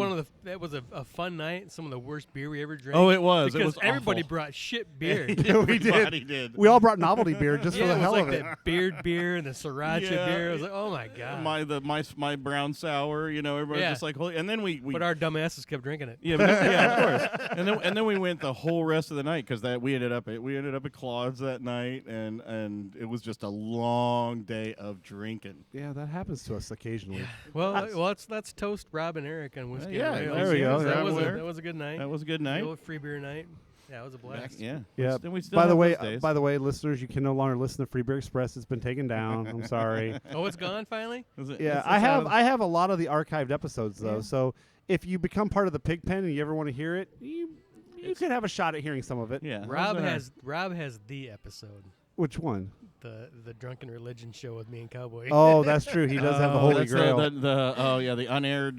that was a fun night. Some of the worst beer we ever drank. Oh, it was. Because It was everybody awful. brought shit beer. We Everybody did. did. We all brought novelty beer just for Yeah, the it was hell like of it. that beard beer and the sriracha Yeah. beer. I was like, oh my god. My brown sour. Everybody's Yeah. just like, holy. And then we But our dumbasses kept drinking it. yeah, of course. And then we went the whole rest of the night because we ended up at Claude's that night, and it was just a long day of drinking. Yeah, that happens to us occasionally. Well, let's toast Rob and Eric on Whiskey. Yeah, and Rails. there we go. That was a good night. That was a good night. The old free beer night. Yeah, it was a blast. Yeah. Yeah. And we still By the have way, those days. listeners, you can no longer listen to Free Beer Express. It's been taken down. I'm sorry. Oh, it's gone finally? Yeah, I have a lot of the archived episodes though. So if you become part of the Pig Pen and you ever want to hear it, you could have a shot at hearing some of it. Yeah. Rob has the episode. Which one? the Drunken Religion show with me and Cowboy. Oh, that's true. He does have the Holy that's Grail. The unaired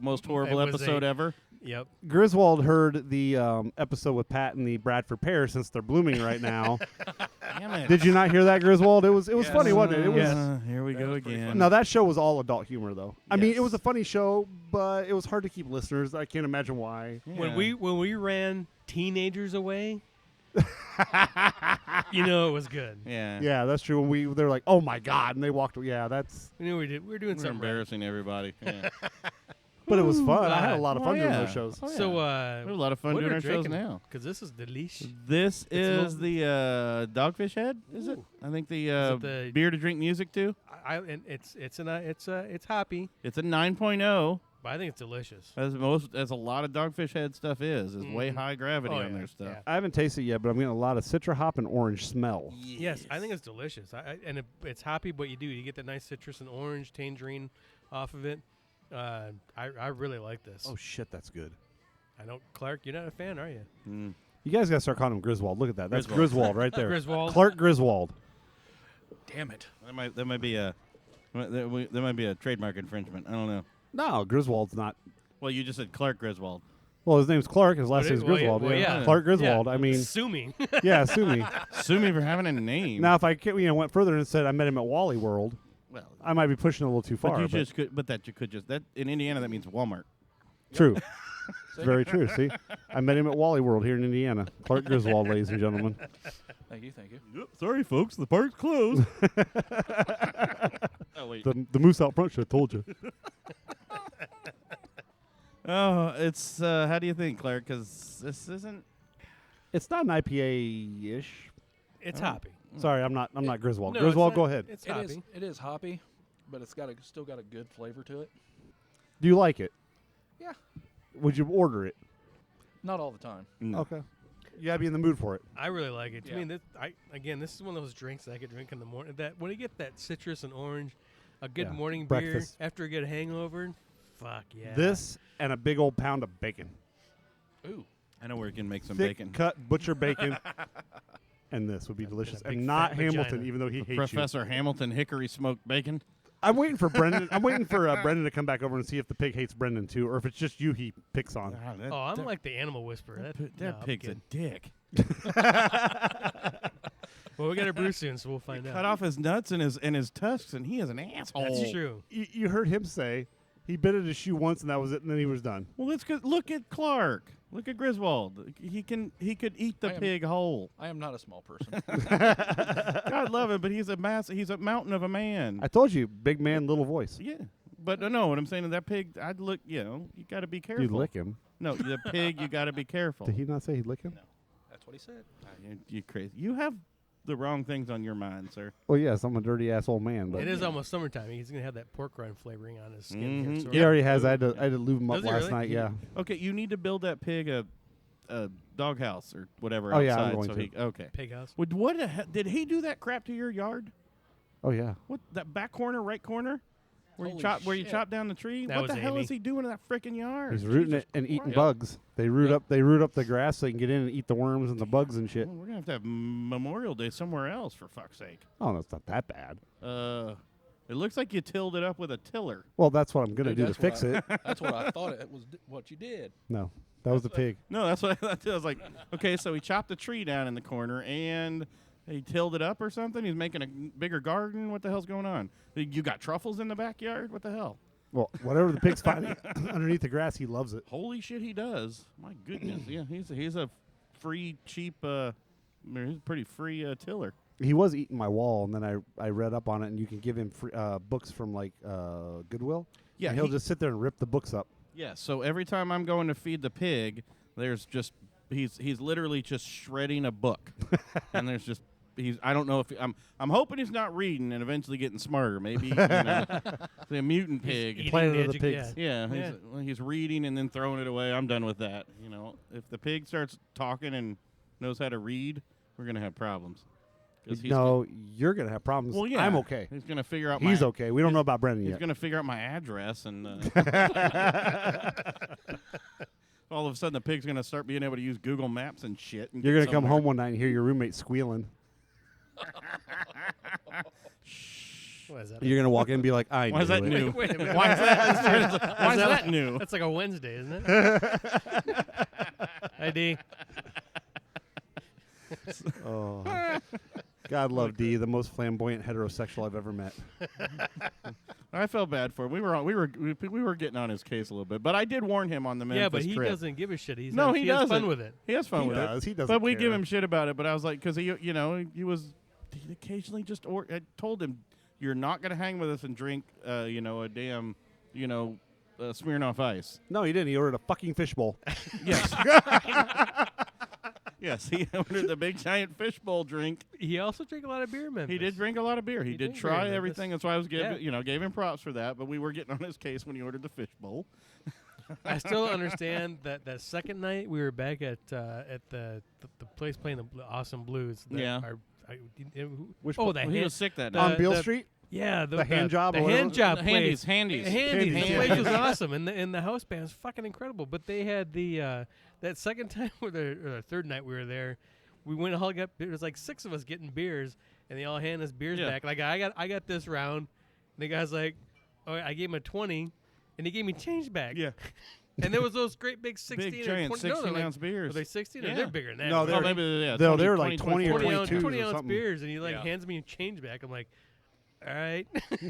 most horrible it was episode ever. Yep. Griswold heard the episode with Pat and the Bradford pear since they're blooming right now. Damn it. Did you not hear that, Griswold? It was funny, wasn't it? It was. Here we go again. No, that show was all adult humor, though. I mean, Yes. it was a funny show, but it was hard to keep listeners. I can't imagine why. When we ran teenagers away, you know it was good. Yeah. Yeah, that's true. When they're like, "Oh my God," and they walked. Yeah, that's. We knew we were doing We're something right. embarrassing everybody. Yeah. But it was fun. I had a God. lot of fun Oh, doing yeah. those shows. Oh, yeah. So we have a lot of fun what doing are our we shows drinking? now. Because this is delish. This It's a is the Dogfish Head, is it? Ooh. I think the it the- beer to drink music to. And it's hoppy, It's a 9.0, but I think it's delicious. as a lot of Dogfish Head stuff is way Mhm. high gravity Oh, on yeah, their stuff. yeah. I haven't tasted it yet, but I'm getting a lot of citra hop and orange smell. Yes, I think it's delicious. It's hoppy, but you get that nice citrus and orange tangerine off of it. I really like this. Oh shit, that's good. I know, Clark, you're not a fan, are you? Mm. You guys gotta start calling him Griswold. Look at that. That's Griswold. Griswold right there. Griswold. Clark Griswold. Damn it. That might be a trademark infringement. I don't know. No, Griswold's not. Well, you just said Clark Griswold. Well, his name's Clark. His last But name's well, Griswold. well, yeah. yeah. Clark Griswold. Yeah. I mean, Sue me. yeah, sue me. Sue me for having a name. Now, if I went further and said I met him at Wally World, well, I might be pushing it a little too far. but you could just that in Indiana that means Walmart. True. It's very true. See, I met him at Wally World here in Indiana. Clark Griswold, ladies and gentlemen. Thank you. Thank you. Yep, sorry, folks, the park's closed. Oh wait. The moose out front should have told you. Oh, it's how do you think, Clark? Because this isn't. It's not an IPA-ish. It's hoppy. Sorry, I'm not Griswold. No, Griswold, it's go not- ahead. It's It hoppy. is. It is hoppy, but it's still got a good flavor to it. Do you like it? Yeah. Would you order it? Not all the time. No. Okay. You gotta be in the mood for it. I really like it. Yeah. I mean, this is one of those drinks that I could drink in the morning. That when you get that citrus and orange, a good Yeah. morning Breakfast. beer after a good hangover. Fuck yeah. This and a big old pound of bacon. Ooh. I know where you can make some Thick bacon. cut butcher bacon. And this would be delicious. big And not fat Hamilton, vagina. even though he hates Professor Hamilton hickory smoked bacon. you. I'm waiting for Brendan. I'm waiting for Brendan to come back over and see if the pig hates Brendan too, or if it's just you he picks on. Oh, I'm like the animal whisperer. That I'm pig's a kidding. dick. Well, we got a brew soon, so we'll find out. Cut off his nuts and his tusks, and he is an asshole. That's true. You heard him say he bit at his shoe once and that was it, and then he was done. Well, let's look at Clark. Look at Griswold. He could eat the I am- pig whole. I am not a small person. God love him, but he's a mountain of a man. I told you, big man, little voice. Yeah, but no, what I'm saying is that pig. I'd look. You got to be careful. You'd lick him. No, the pig. You got to be careful. Did he not say he'd lick him? That's what he said. You crazy. You have the wrong things on your mind, sir. Well, yes, I'm a dirty ass old man, but It is almost summertime. He's gonna have that pork rind flavoring on his skin. Mhm. Here, so he already has. I had to lube him up Does he last really? night. Yeah. Okay, you need to build that pig a doghouse or whatever Oh, outside. yeah, I'm going so to. he, okay. Pig house. Did he do that crap to your yard? Oh yeah. What that back corner, right corner, where Holy you shit. chop down the tree? That What was the hell Amy. is he doing in that freaking yard? He's rooting Jesus it and eating Christ. bugs. They root Yep. up. They root up the grass so they can get in and eat the worms and the bugs and shit. Well, we're gonna have Memorial Day somewhere else for fuck's sake. Oh, that's not that bad. It looks like you tilled it up with a tiller. Well, that's what I'm gonna Dude, do to that's fix what it. That's what I thought it was. What you did. No, that was the pig. No, that's what I thought. I was like, okay, so he chopped a tree down in the corner and he tilled it up or something. He's making a bigger garden. What the hell's going on? You got truffles in the backyard? What the hell? Well, whatever the pig's finding underneath the grass, he loves it. Holy shit, he does. My goodness. Yeah, he's a free, cheap, he's a pretty free tiller. He was eating my wall, and then I read up on it, and you can give him free, books from like Goodwill. Yeah, and he'll just sit there and rip the books up. Yeah, so every time I'm going to feed the pig, there's just he's literally just shredding a book. And there's just I don't know if I'm hoping he's not reading and eventually getting smarter. Maybe the mutant pig. Eating Planet of the magic, Pigs. Yeah, Yeah. he's reading and then throwing it away. I'm done with that. If the pig starts talking and knows how to read, we're gonna have problems. 'Cause he's No, you're gonna have problems. well, yeah, I'm okay. He's gonna figure out. He's my, okay. We don't know about Brendan He's yet. gonna figure out my address and. All of a sudden, the pig's gonna start being able to use Google Maps and shit. And You're get gonna come somewhere. home one night and hear your roommate squealing. What is that? You're gonna walk in and be like, I Why is knew that it. new? Wait a minute. Why is that? Why is that new? That's like a Wednesday, isn't it? Hi, D. Oh, God love D, the most flamboyant heterosexual I've ever met. I felt bad for him. We were getting on his case a little bit, but I did warn him on the Memphis Yeah, but he trip. doesn't give a shit. He doesn't. has fun with it. He has fun He with does. it. He doesn't But we care. give him shit about it. But I was like, because he occasionally just. I told him, you're not gonna hang with us and drink, a damn, Smirnoff Ice. No, he didn't. He ordered a fucking fishbowl. Yes. Yes, he ordered the big giant fishbowl drink. He also drank a lot of beer, man. He did drink a lot of beer. He did drank try beer, everything. That's why I was gave him props for that. But we were getting on his case when he ordered the fishbowl. I still understand that second night we were back at the place playing the Awesome Blues. Yeah. Which the he was sick that on night. Beale Street? Yeah, the hand job. The or whatever? hand job. The place. handies. Handies. The Yeah. place was awesome, and the house band was fucking incredible. But they had that second time or the third night we were there, we went and all got. There was like 6 of us getting beers, and they all handed us beers back. Like I got this round. And the guy's like, oh, I gave him a 20, and he gave me change back. Yeah. And there was those great big 16 Big giant and 20, 16-ounce beers. Were they 16? Yeah. They're bigger than that. No, but they were like 20 or 20 ounce, 22s 20 or ounce something. beers, and he Yeah. hands me a change back. I'm like, all right.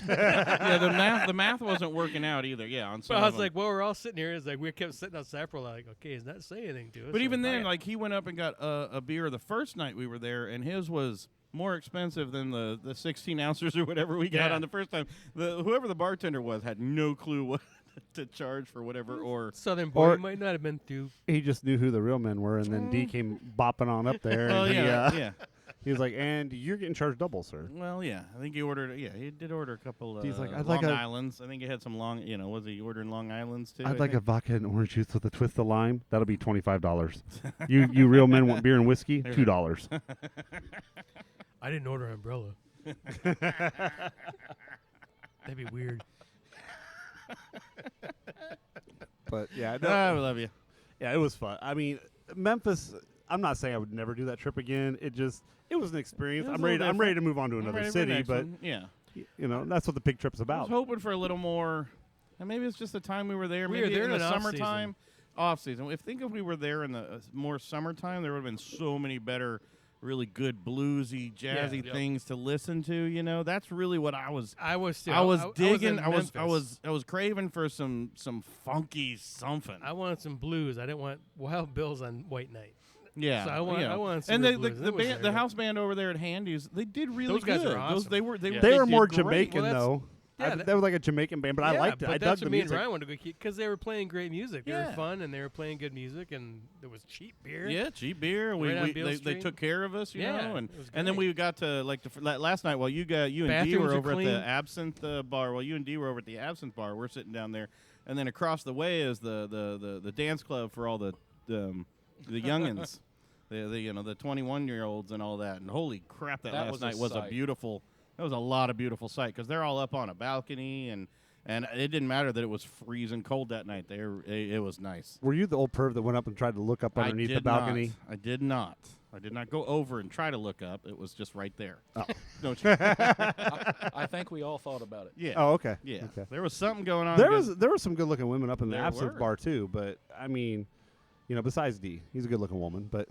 Yeah, the math wasn't working out either. Yeah, on some But I of was them. like, well, we're all sitting here. It's like we kept sitting outside for like, okay, he's not saying anything to us. But so even buy then, it. like he went up and got a beer the first night we were there, and his was more expensive than the 16 ounces or whatever we got Yeah. on the first time. Whoever the bartender was had no clue what to charge for whatever. Or Southern boy or- might not have been through. He just knew who the real men were, and then D came bopping on up there. well, and yeah. He was like, and you're getting charged double, sir. Well, yeah. I think he ordered. Yeah, he did order a couple. He's like, I'd Long like a- Islands. I think he had some long. Was he ordering Long Islands too? I'd I like a think? vodka and orange juice with a twist of lime. That'll be $25. you real men want beer and whiskey? $2. I didn't order an umbrella. That'd be weird. But yeah, I love you. yeah, it was fun. I mean, Memphis. I'm not saying I would never do that trip again. It was an experience. It was I'm a ready. little I'm ready to move on to I'm another ready for the city, next but one. Yeah. that's what the pig trip's I about. was hoping for a little more, and maybe it's just the time we were there. We Maybe were there in in the off-season. summertime, off season. If we were there in the more summertime, there would have been so many better, really good bluesy, jazzy Yep. things to listen to. That's really what I was. I was too. I was digging. in I was Memphis. craving for some funky something. I wanted some blues. I didn't want Wild Bills on White Night. Yeah, So I wanted some and real the blues. That was band, very the house band over there at Handy's, they did really Those guys good. are awesome. They were Yeah. They were did more great. Jamaican Well, that's- though. yeah, they were like a Jamaican band, but I liked it. But I that's dug the what me and music. Ryan wanted to go because they were playing great music. They Yeah. were fun and they were playing good music and there was cheap beer. Yeah, cheap beer. Right on We Beale they Street. took care of us, you Yeah, know, and it was and then great. we got to last night while you and D Bathrooms were are over at clean. the Absinthe bar. While you and D were over at the Absinthe bar, we're sitting down there, and then across the way is the dance club for all the youngins. The 21-year-olds and all that, and holy crap, that last was a night was a sight. beautiful. That was a lot of beautiful sight because they're all up on a balcony, and it didn't matter that it was freezing cold that night. It was nice. Were you the old perv that went up and tried to look up underneath the balcony? I did not. I did not go over and try to look up. It was just right there. Oh. No, I think we all thought about it. yeah. Oh, okay. Yeah. Okay. There was something going on. There were some good looking women up in the There Absinthe were. bar too, but I mean, besides D, he's a good looking woman, but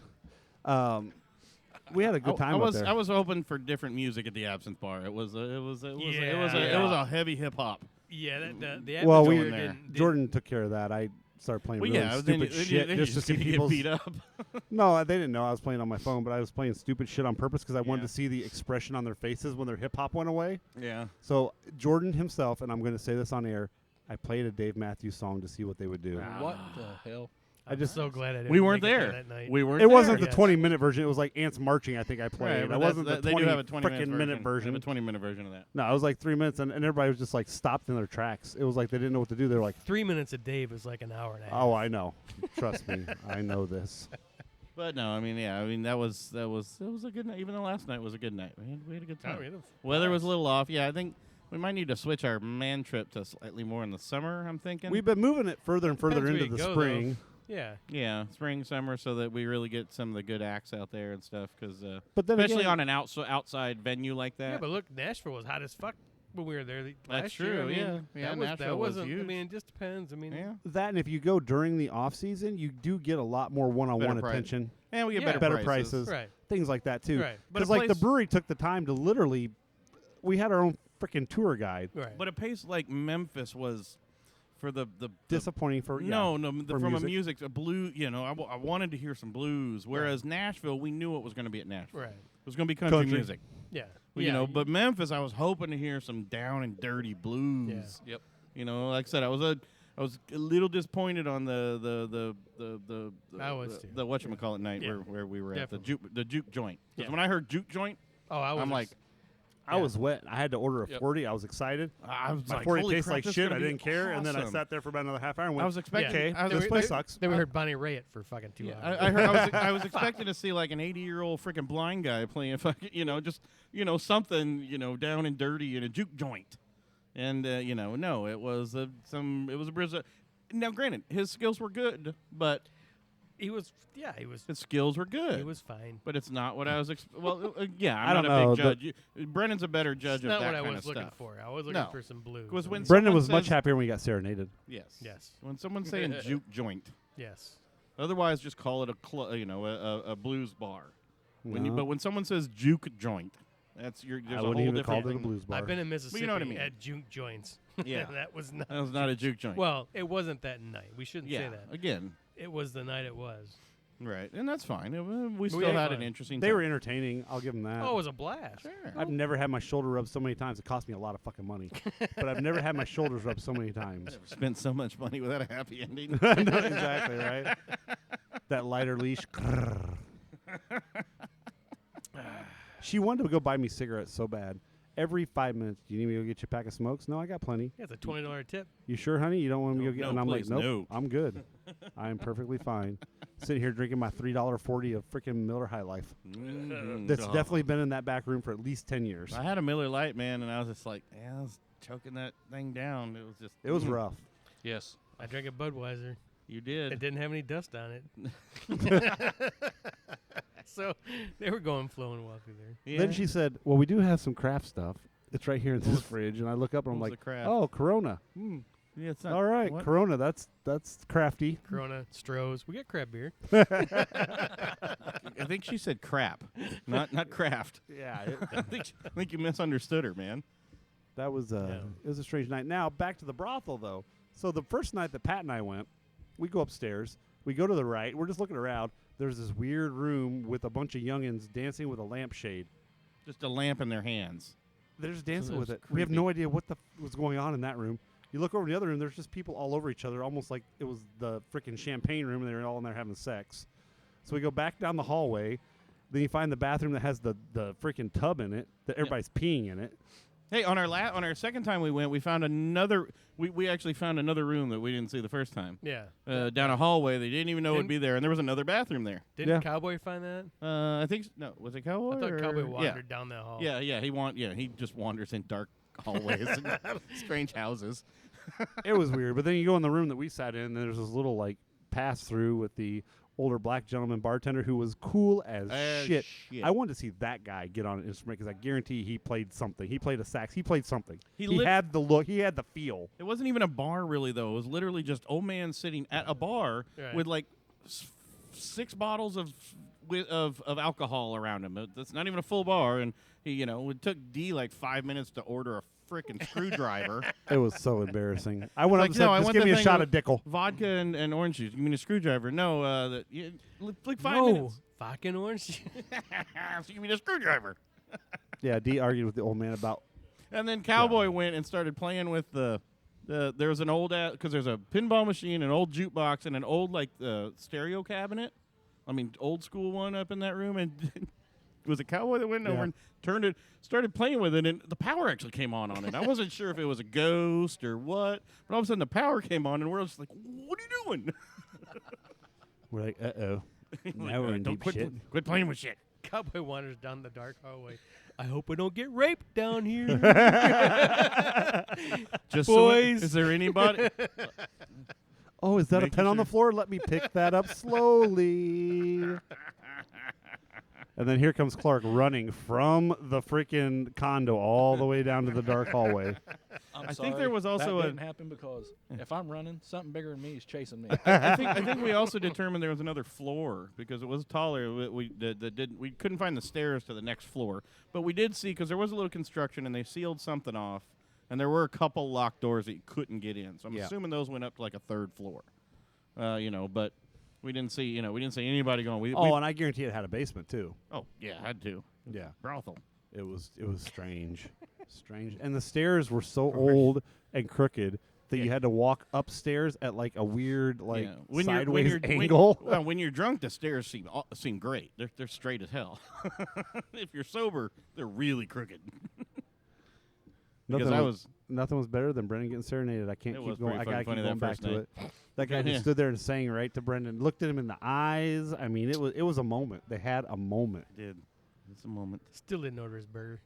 we had a good time up there. I was hoping for different music at the Absinthe bar. It was Yeah. a heavy hip hop. Yeah, the well, atmosphere there. didn't- Jordan took care of that. I started playing Well, really yeah, stupid shit then just to see get people's. beat up. No, they didn't know I was playing on my phone, but I was playing stupid shit on purpose because I wanted Yeah. to see the expression on their faces when their hip hop went away. Yeah. So Jordan himself, and I'm going to say this on air, I played a Dave Matthews song to see what they would do. What the hell? I'm just so glad I didn't. We weren't make it there. that night. We weren't. It wasn't there. the 20-minute version. It was like Ants Marching, I think I played. Right, It but wasn't the they do have a 20 20 frickin' minute version. They have a 20-minute version of that. No, it was like 3 minutes, and everybody was just like stopped in their tracks. It was like they didn't know what to do. They were like, 3 minutes a Dave is like an hour and a half. oh, I know. Trust me. I know this. But no, that was a good night. Even the last night was a good night. We had a good time. Oh, yeah, that's- Weather was a little off. Yeah, I think we might need to switch our man trip to slightly more in the summer. I'm thinking. We've been moving it further and further Depends where into you the go, spring. Yeah, spring, summer, so that we really get some of the good acts out there and stuff. Because But then especially again- on an outside venue like that. Yeah, but look, Nashville was hot as fuck when we were there last That's year. true, I mean, yeah. that Nashville was wasn't. I huge. mean, it just depends. I mean, Yeah. That, and if you go during the off season, you do get a lot more one-on-one Better price. attention, And we get Yeah. better better prices. prices, Right. things like that too. Right. But a Because like the place- brewery took the time to literally, we had our own freaking tour guide. right. But a place like Memphis was for the Disappointing for no, for from music. a music, a blue. You know, I wanted to hear some blues. Whereas Nashville, we knew it was going to be at Nashville. right. It was going to be country, Country. music. Yeah. Well, you know, but Memphis, I was hoping to hear some down and dirty blues. Yep. You know, like I said, I was a little disappointed on the I was too. the whatchamacallit night Yeah. where we were Definitely. at the juke joint. Because Yeah. when I heard juke joint, Oh, I was. I'm like, I was wet. I had to order a Yep. 40. I was excited. I was My like, 40 holy tastes crap, like this is shit. I gonna be didn't care. And then I awesome. sat there for about another half hour and went, I was expecting. okay, I was this place expecting- sucks. Then we heard Bonnie Raitt for fucking 2 hours. I heard. I was expecting to see like an 80-year-old freaking blind guy playing fucking, just something, down and dirty in a juke joint, and no, it was a Brizza. Now, granted, his skills were good, but he was. Yeah, he was. his skills were good. He was fine. But it's not what I was. Yeah, I I'm don't not a know, big judge. Brennan's a better judge It's not of what that I kind was of looking stuff. for. I was looking No. for some blues. Was when Brendan someone was much says- happier when we got serenaded. Yes. Yes. When someone's saying juke joint, Yes. otherwise just call it a blues bar. No. But when someone says juke joint, there's I a wouldn't whole even different call it a thing. blues bar. I've been in Mississippi what I mean. at juke joints. Yeah. that was not. That was not a juke joint. Well, it wasn't that night. We shouldn't yeah, say that. again, It was the night it was. right, and that's fine. We still had had fun. an interesting. They time. were entertaining. I'll give them that. Oh, it was a blast. Sure. I've never had my shoulder rubbed so many times. It cost me a lot of fucking money. But I've never had my shoulders rubbed so many times. Spent so much money without a happy ending. No, exactly, right? That lighter leash. She wanted to go buy me cigarettes so bad. Every 5 minutes, do you need me to go get you a pack of smokes? No, I got plenty. Yeah, it's a $20 tip. You sure, honey? You don't want me to go get? No, And I'm please, like, no. nope, I'm good. I am perfectly fine. Sitting here drinking my $3.40 of freaking Miller High Life. That's Oh. definitely been in that back room for at least 10 years. I had a Miller Lite, man, and I was just like, I was choking that thing down. It was just. It was rough. Yes. I drank a Budweiser. You did. It didn't have any dust on it. So they were flowing well through there. Yeah. Then she said, well, we do have some craft stuff. It's right here in this fridge. And I look up and I'm what was like, the craft? oh, Corona. Yeah, it's not. All right, what? Corona. That's crafty. Corona, Stroh's. We got crab beer. I think she said crap, not craft. Yeah. I think you misunderstood her, man. That was Yeah. it was a strange night. Now back to the brothel though. So the first night that Pat and I went, we go upstairs. We go to the right. We're just looking around. There's this weird room with a bunch of youngins dancing with a lampshade. Just a lamp in their hands. They're just dancing with that's it. We have creepy. no idea what was going on in that room. You look over in the other room. There's just people all over each other, almost like it was the freaking champagne room, and they were all in there having sex. So we go back down the hallway. Then you find the bathroom that has the freaking tub in it that everybody's peeing in it. Hey, on our second time we went, we found another. We actually found another room that we didn't see the first time. Yeah. Down a hallway, they didn't even know would Didn't- be there, and there was another bathroom there. Didn't Yeah. Cowboy find that? I think no, was it Cowboy? I thought or- Cowboy yeah. wandered down that hall. Yeah, he just wanders in dark hallways and strange houses. It was weird. But then you go in the room that we sat in, and there's this little like pass through with the older black gentleman bartender who was cool as shit. I wanted to see that guy get on an instrument because I guarantee he played something. He played a sax. He played something. He He lit- had the look. He had the feel. It wasn't even a bar, really, though. It was literally just old man sitting at a bar Right. with like 6 bottles of alcohol around him. That's not even a full bar, and he, it took D like 5 minutes to order a freaking screwdriver. It was so embarrassing. I went up and said, I just want give the me a thing shot with of Dickel. vodka and orange juice. You mean a screwdriver? No, like 5 No, minutes. fucking orange. So you mean a screwdriver? Yeah, D argued with the old man about. And then Cowboy went and started playing with there was an old because there's a pinball machine, an old jukebox, and an old stereo cabinet. I mean, old school one up in that room. And was it Cowboy that went over and turned it, started playing with it, and the power actually came on it. I wasn't sure if it was a ghost or what, but all of a sudden the power came on, and we're just like, "What are you doing?" We're like, uh-oh. Now we're in Don't deep quit, shit. quit playing with shit. Cowboy wanders down the dark hallway. I hope I don't get raped down here. Just Boys. is there anybody? Oh, is that a Making pen on the sure- floor? Let me pick that up slowly. And then here comes Clark running from the freaking condo all the way down to the dark hallway. I think there was also that a- didn't happen because if I'm running, something bigger than me is chasing me. I think we also determined there was another floor because it was taller. We couldn't find the stairs to the next floor, but we did see because there was a little construction and they sealed something off, and there were a couple locked doors that you couldn't get in. So I'm assuming those went up to like a third floor. But we didn't see anybody going. And I guarantee it had a basement too. Oh yeah, had to. Yeah, Brothel. it was strange, strange, and the stairs were so old and crooked that you had to walk upstairs at like a weird sideways angle. When you're drunk, the stairs seem great. They're straight as hell. If you're sober, they're really crooked. Nothing was better than Brendan getting serenaded. I can't It keep was going. I pretty gotta funny keep going that back first to night. it. That guy just stood there and sang right to Brendan, looked at him in the eyes. I mean, it was a moment. They had a moment. Did. It's a moment. Still didn't order his burger.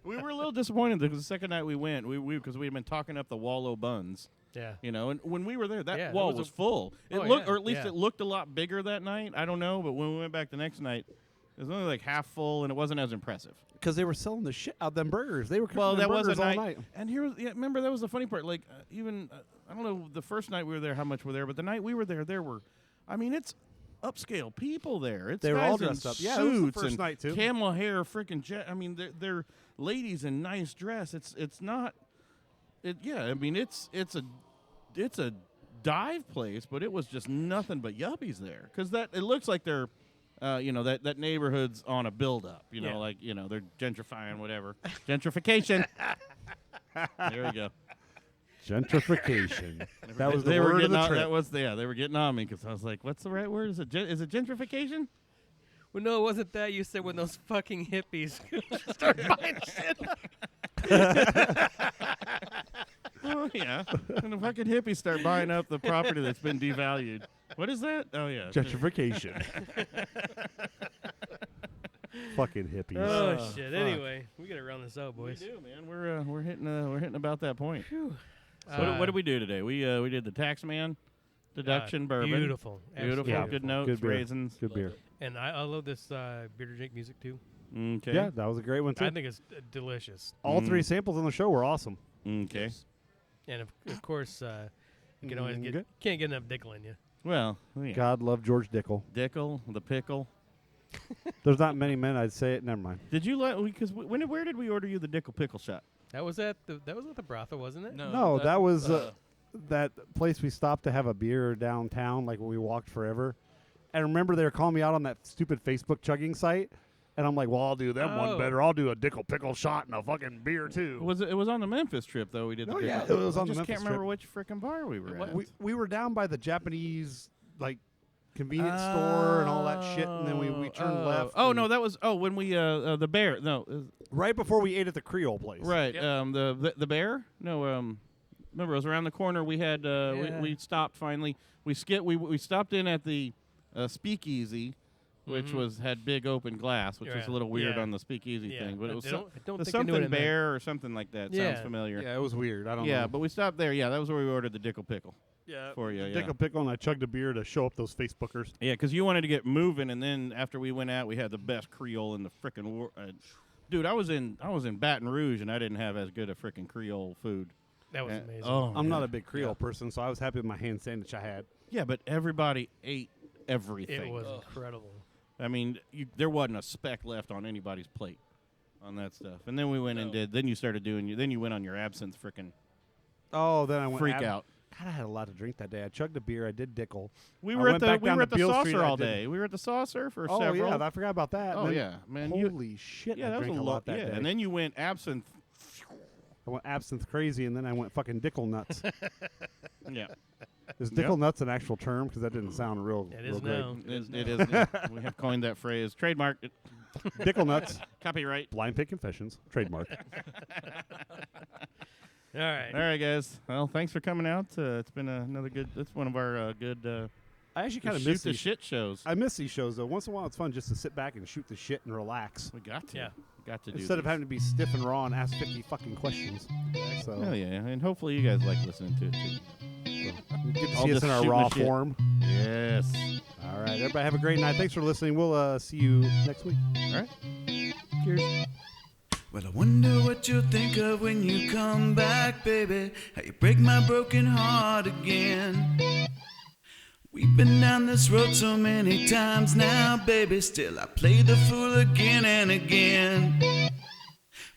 We were a little disappointed because the second night we went, because we had been talking up the Wallow buns. Yeah. And when we were there, that Yeah, wall there was was a- full. It Oh, looked, yeah, or at least yeah. it looked a lot bigger that night. I don't know, but when we went back the next night, it was only like half full, and it wasn't as impressive. Because they were selling the shit out of them burgers. They were cooking Well, them that was burgers a all night. night. And here was, remember, that was the funny part. Like, I don't know, the first night we were there, how much were there, but the night we were there were, it's upscale people there. It's They were guys all in dressed up. Yeah, it was the suits first and night, too. camel hair, freaking they're ladies in nice dress. It's not. It's a dive place, but it was just nothing but yuppies there. Because it looks like they're, that neighborhood's on a build up. Yeah. They're gentrifying whatever. Gentrification. There we go. Gentrification. That was the They were word of getting the on, trip. that was they were getting on me because I was like, "What's the right word? Is it gentrification?" Well, no, it wasn't that. You said when those fucking hippies start buying shit. Oh yeah, and the fucking hippies start buying up the property that's been devalued. What is that? Oh yeah, Gentrification. Fucking hippies. Oh shit! Anyway, we gotta round this out, We boys. do, man. We're hitting about that point. Phew. So what did we do today? We did the Taxman, Deduction bourbon. Beautiful. Beautiful. Absolutely Good notes, Good beer. raisins. Good beer. And I love this beer to drink music too. Okay. Yeah, that was a great one too. I think it's delicious. All three samples on the show were awesome. Okay. And of course, you can always Good. can't get enough Dickel in you. Well, yeah. God love George Dickel. Dickel, the pickle. There's not many men I'd say it. Never mind. Did you let? Because where did we order you the Dickel pickle shot? That was at the brothel, wasn't it? No, that was that place we stopped to have a beer downtown, like when we walked forever. And remember, they were calling me out on that stupid Facebook chugging site. And I'm like, well, I'll do them one Oh. better. I'll do a Dickel pickle shot and a fucking beer too. It was on the Memphis trip though. We did. Oh, the yeah, Dickel. it was I on the just Memphis can't remember trip. which frickin' bar we were at. We were down by the Japanese convenience store and all that shit, and then we turned left. Oh and no, that was when we the Bear. No, right before we ate at the Creole place. right. The Bear. No. Remember, it was around the corner. We had we stopped finally. We stopped in at the Speakeasy, which had big open glass, which was a little weird on the Speakeasy thing, but it was I don't think they knew what something it meant. Bear or something like that. Yeah. Sounds familiar. Yeah, it was weird. I don't know. Yeah, but we stopped there. Yeah, that was where we ordered the Dickel pickle. Yeah, for you. Yeah. Dickel pickle, and I chugged a beer to show up those Facebookers. Yeah, because you wanted to get moving, and then after we went out, we had the best Creole in the frickin' world. Dude, I was in Baton Rouge, and I didn't have as good a frickin' Creole food. That was amazing. Oh, I'm not a big Creole person, so I was happy with my hand sandwich I had. Yeah, but everybody ate everything. It was incredible. I mean, there wasn't a speck left on anybody's plate on that stuff. And then we went and did. Then you started doing. Then you went on your absinthe frickin' Oh, then I went freak out. God, I had a lot to drink that day. I chugged a beer. I did Dickel. We I were at went the back down to Beale Street, saucer I all did- day. We were at the saucer for Oh several. yeah, I forgot about that. Oh And then- yeah, man. Holy shit! Yeah, I that was drank a lot that yeah, day. and then you went absinthe. I went absinthe crazy, and then I went fucking Dickel nuts. Yeah, Is Dickel nuts an actual term? Because that didn't sound real. It real is great. now. it is. Yeah. We have coined that phrase. Trademark. Dickel nuts. Copyright. Blind Pig Confessions. Trademark. All right. All right, guys. Well, thanks for coming out. It's been another good. It's one of our good I actually kind of shoot miss the these shit shows. I miss these shows though. Once in a while, it's fun just to sit back and shoot the shit and relax. We got to. Yeah. Got to do Instead of these. having to be stiff and raw and ask 50 fucking questions. So Oh yeah, and hopefully you guys like listening to it too. good to I'll see us just in our shoot raw my shit. form. Yes. All right, everybody have a great night. Thanks for listening. We'll see you next week. All right. Cheers. Well, I wonder what you'll think of when you come back, baby. How you break my broken heart again. We've been down this road so many times now, baby. Still, I play the fool again and again.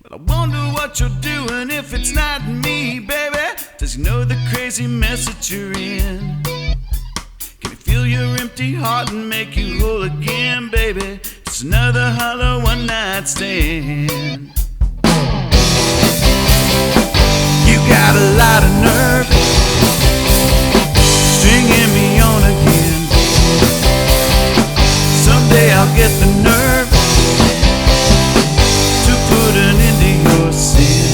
Well, I wonder what you're doing if it's not me, baby. Does you know the crazy mess that you're in? Can you feel your empty heart and make you whole again, baby? Just another hollow one-night stand. You got a lot of nerve, stringing me on again. Someday I'll get the nerve to put an end to your sins.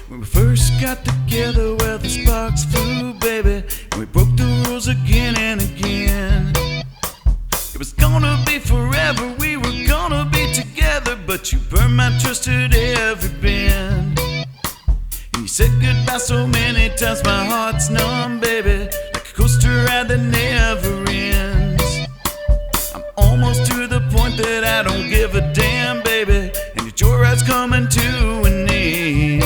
When we first got together, well, the sparks flew, baby, and we broke the rules again and again. It was gonna be forever, we were gonna be together, but you burned my trust at every bend. And you said goodbye so many times, my heart's numb, baby, like a coaster ride that never ends. I'm almost to the point that I don't give a damn, baby, and your joyride's coming to an end.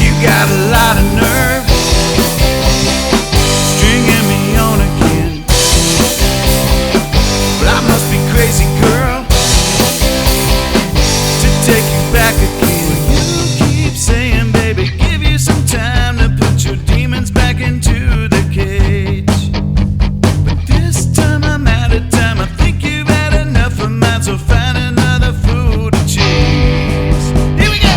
You got a lot of nerve, stringing me on again. But I must be crazy, girl, to take you back again. You keep saying, baby, give you some time to put your demons back into the cage. But this time I'm out of time. I think you've had enough of mine, so find another fool to chase. Here we go!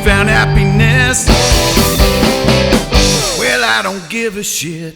Found happiness. Well, I don't give a shit.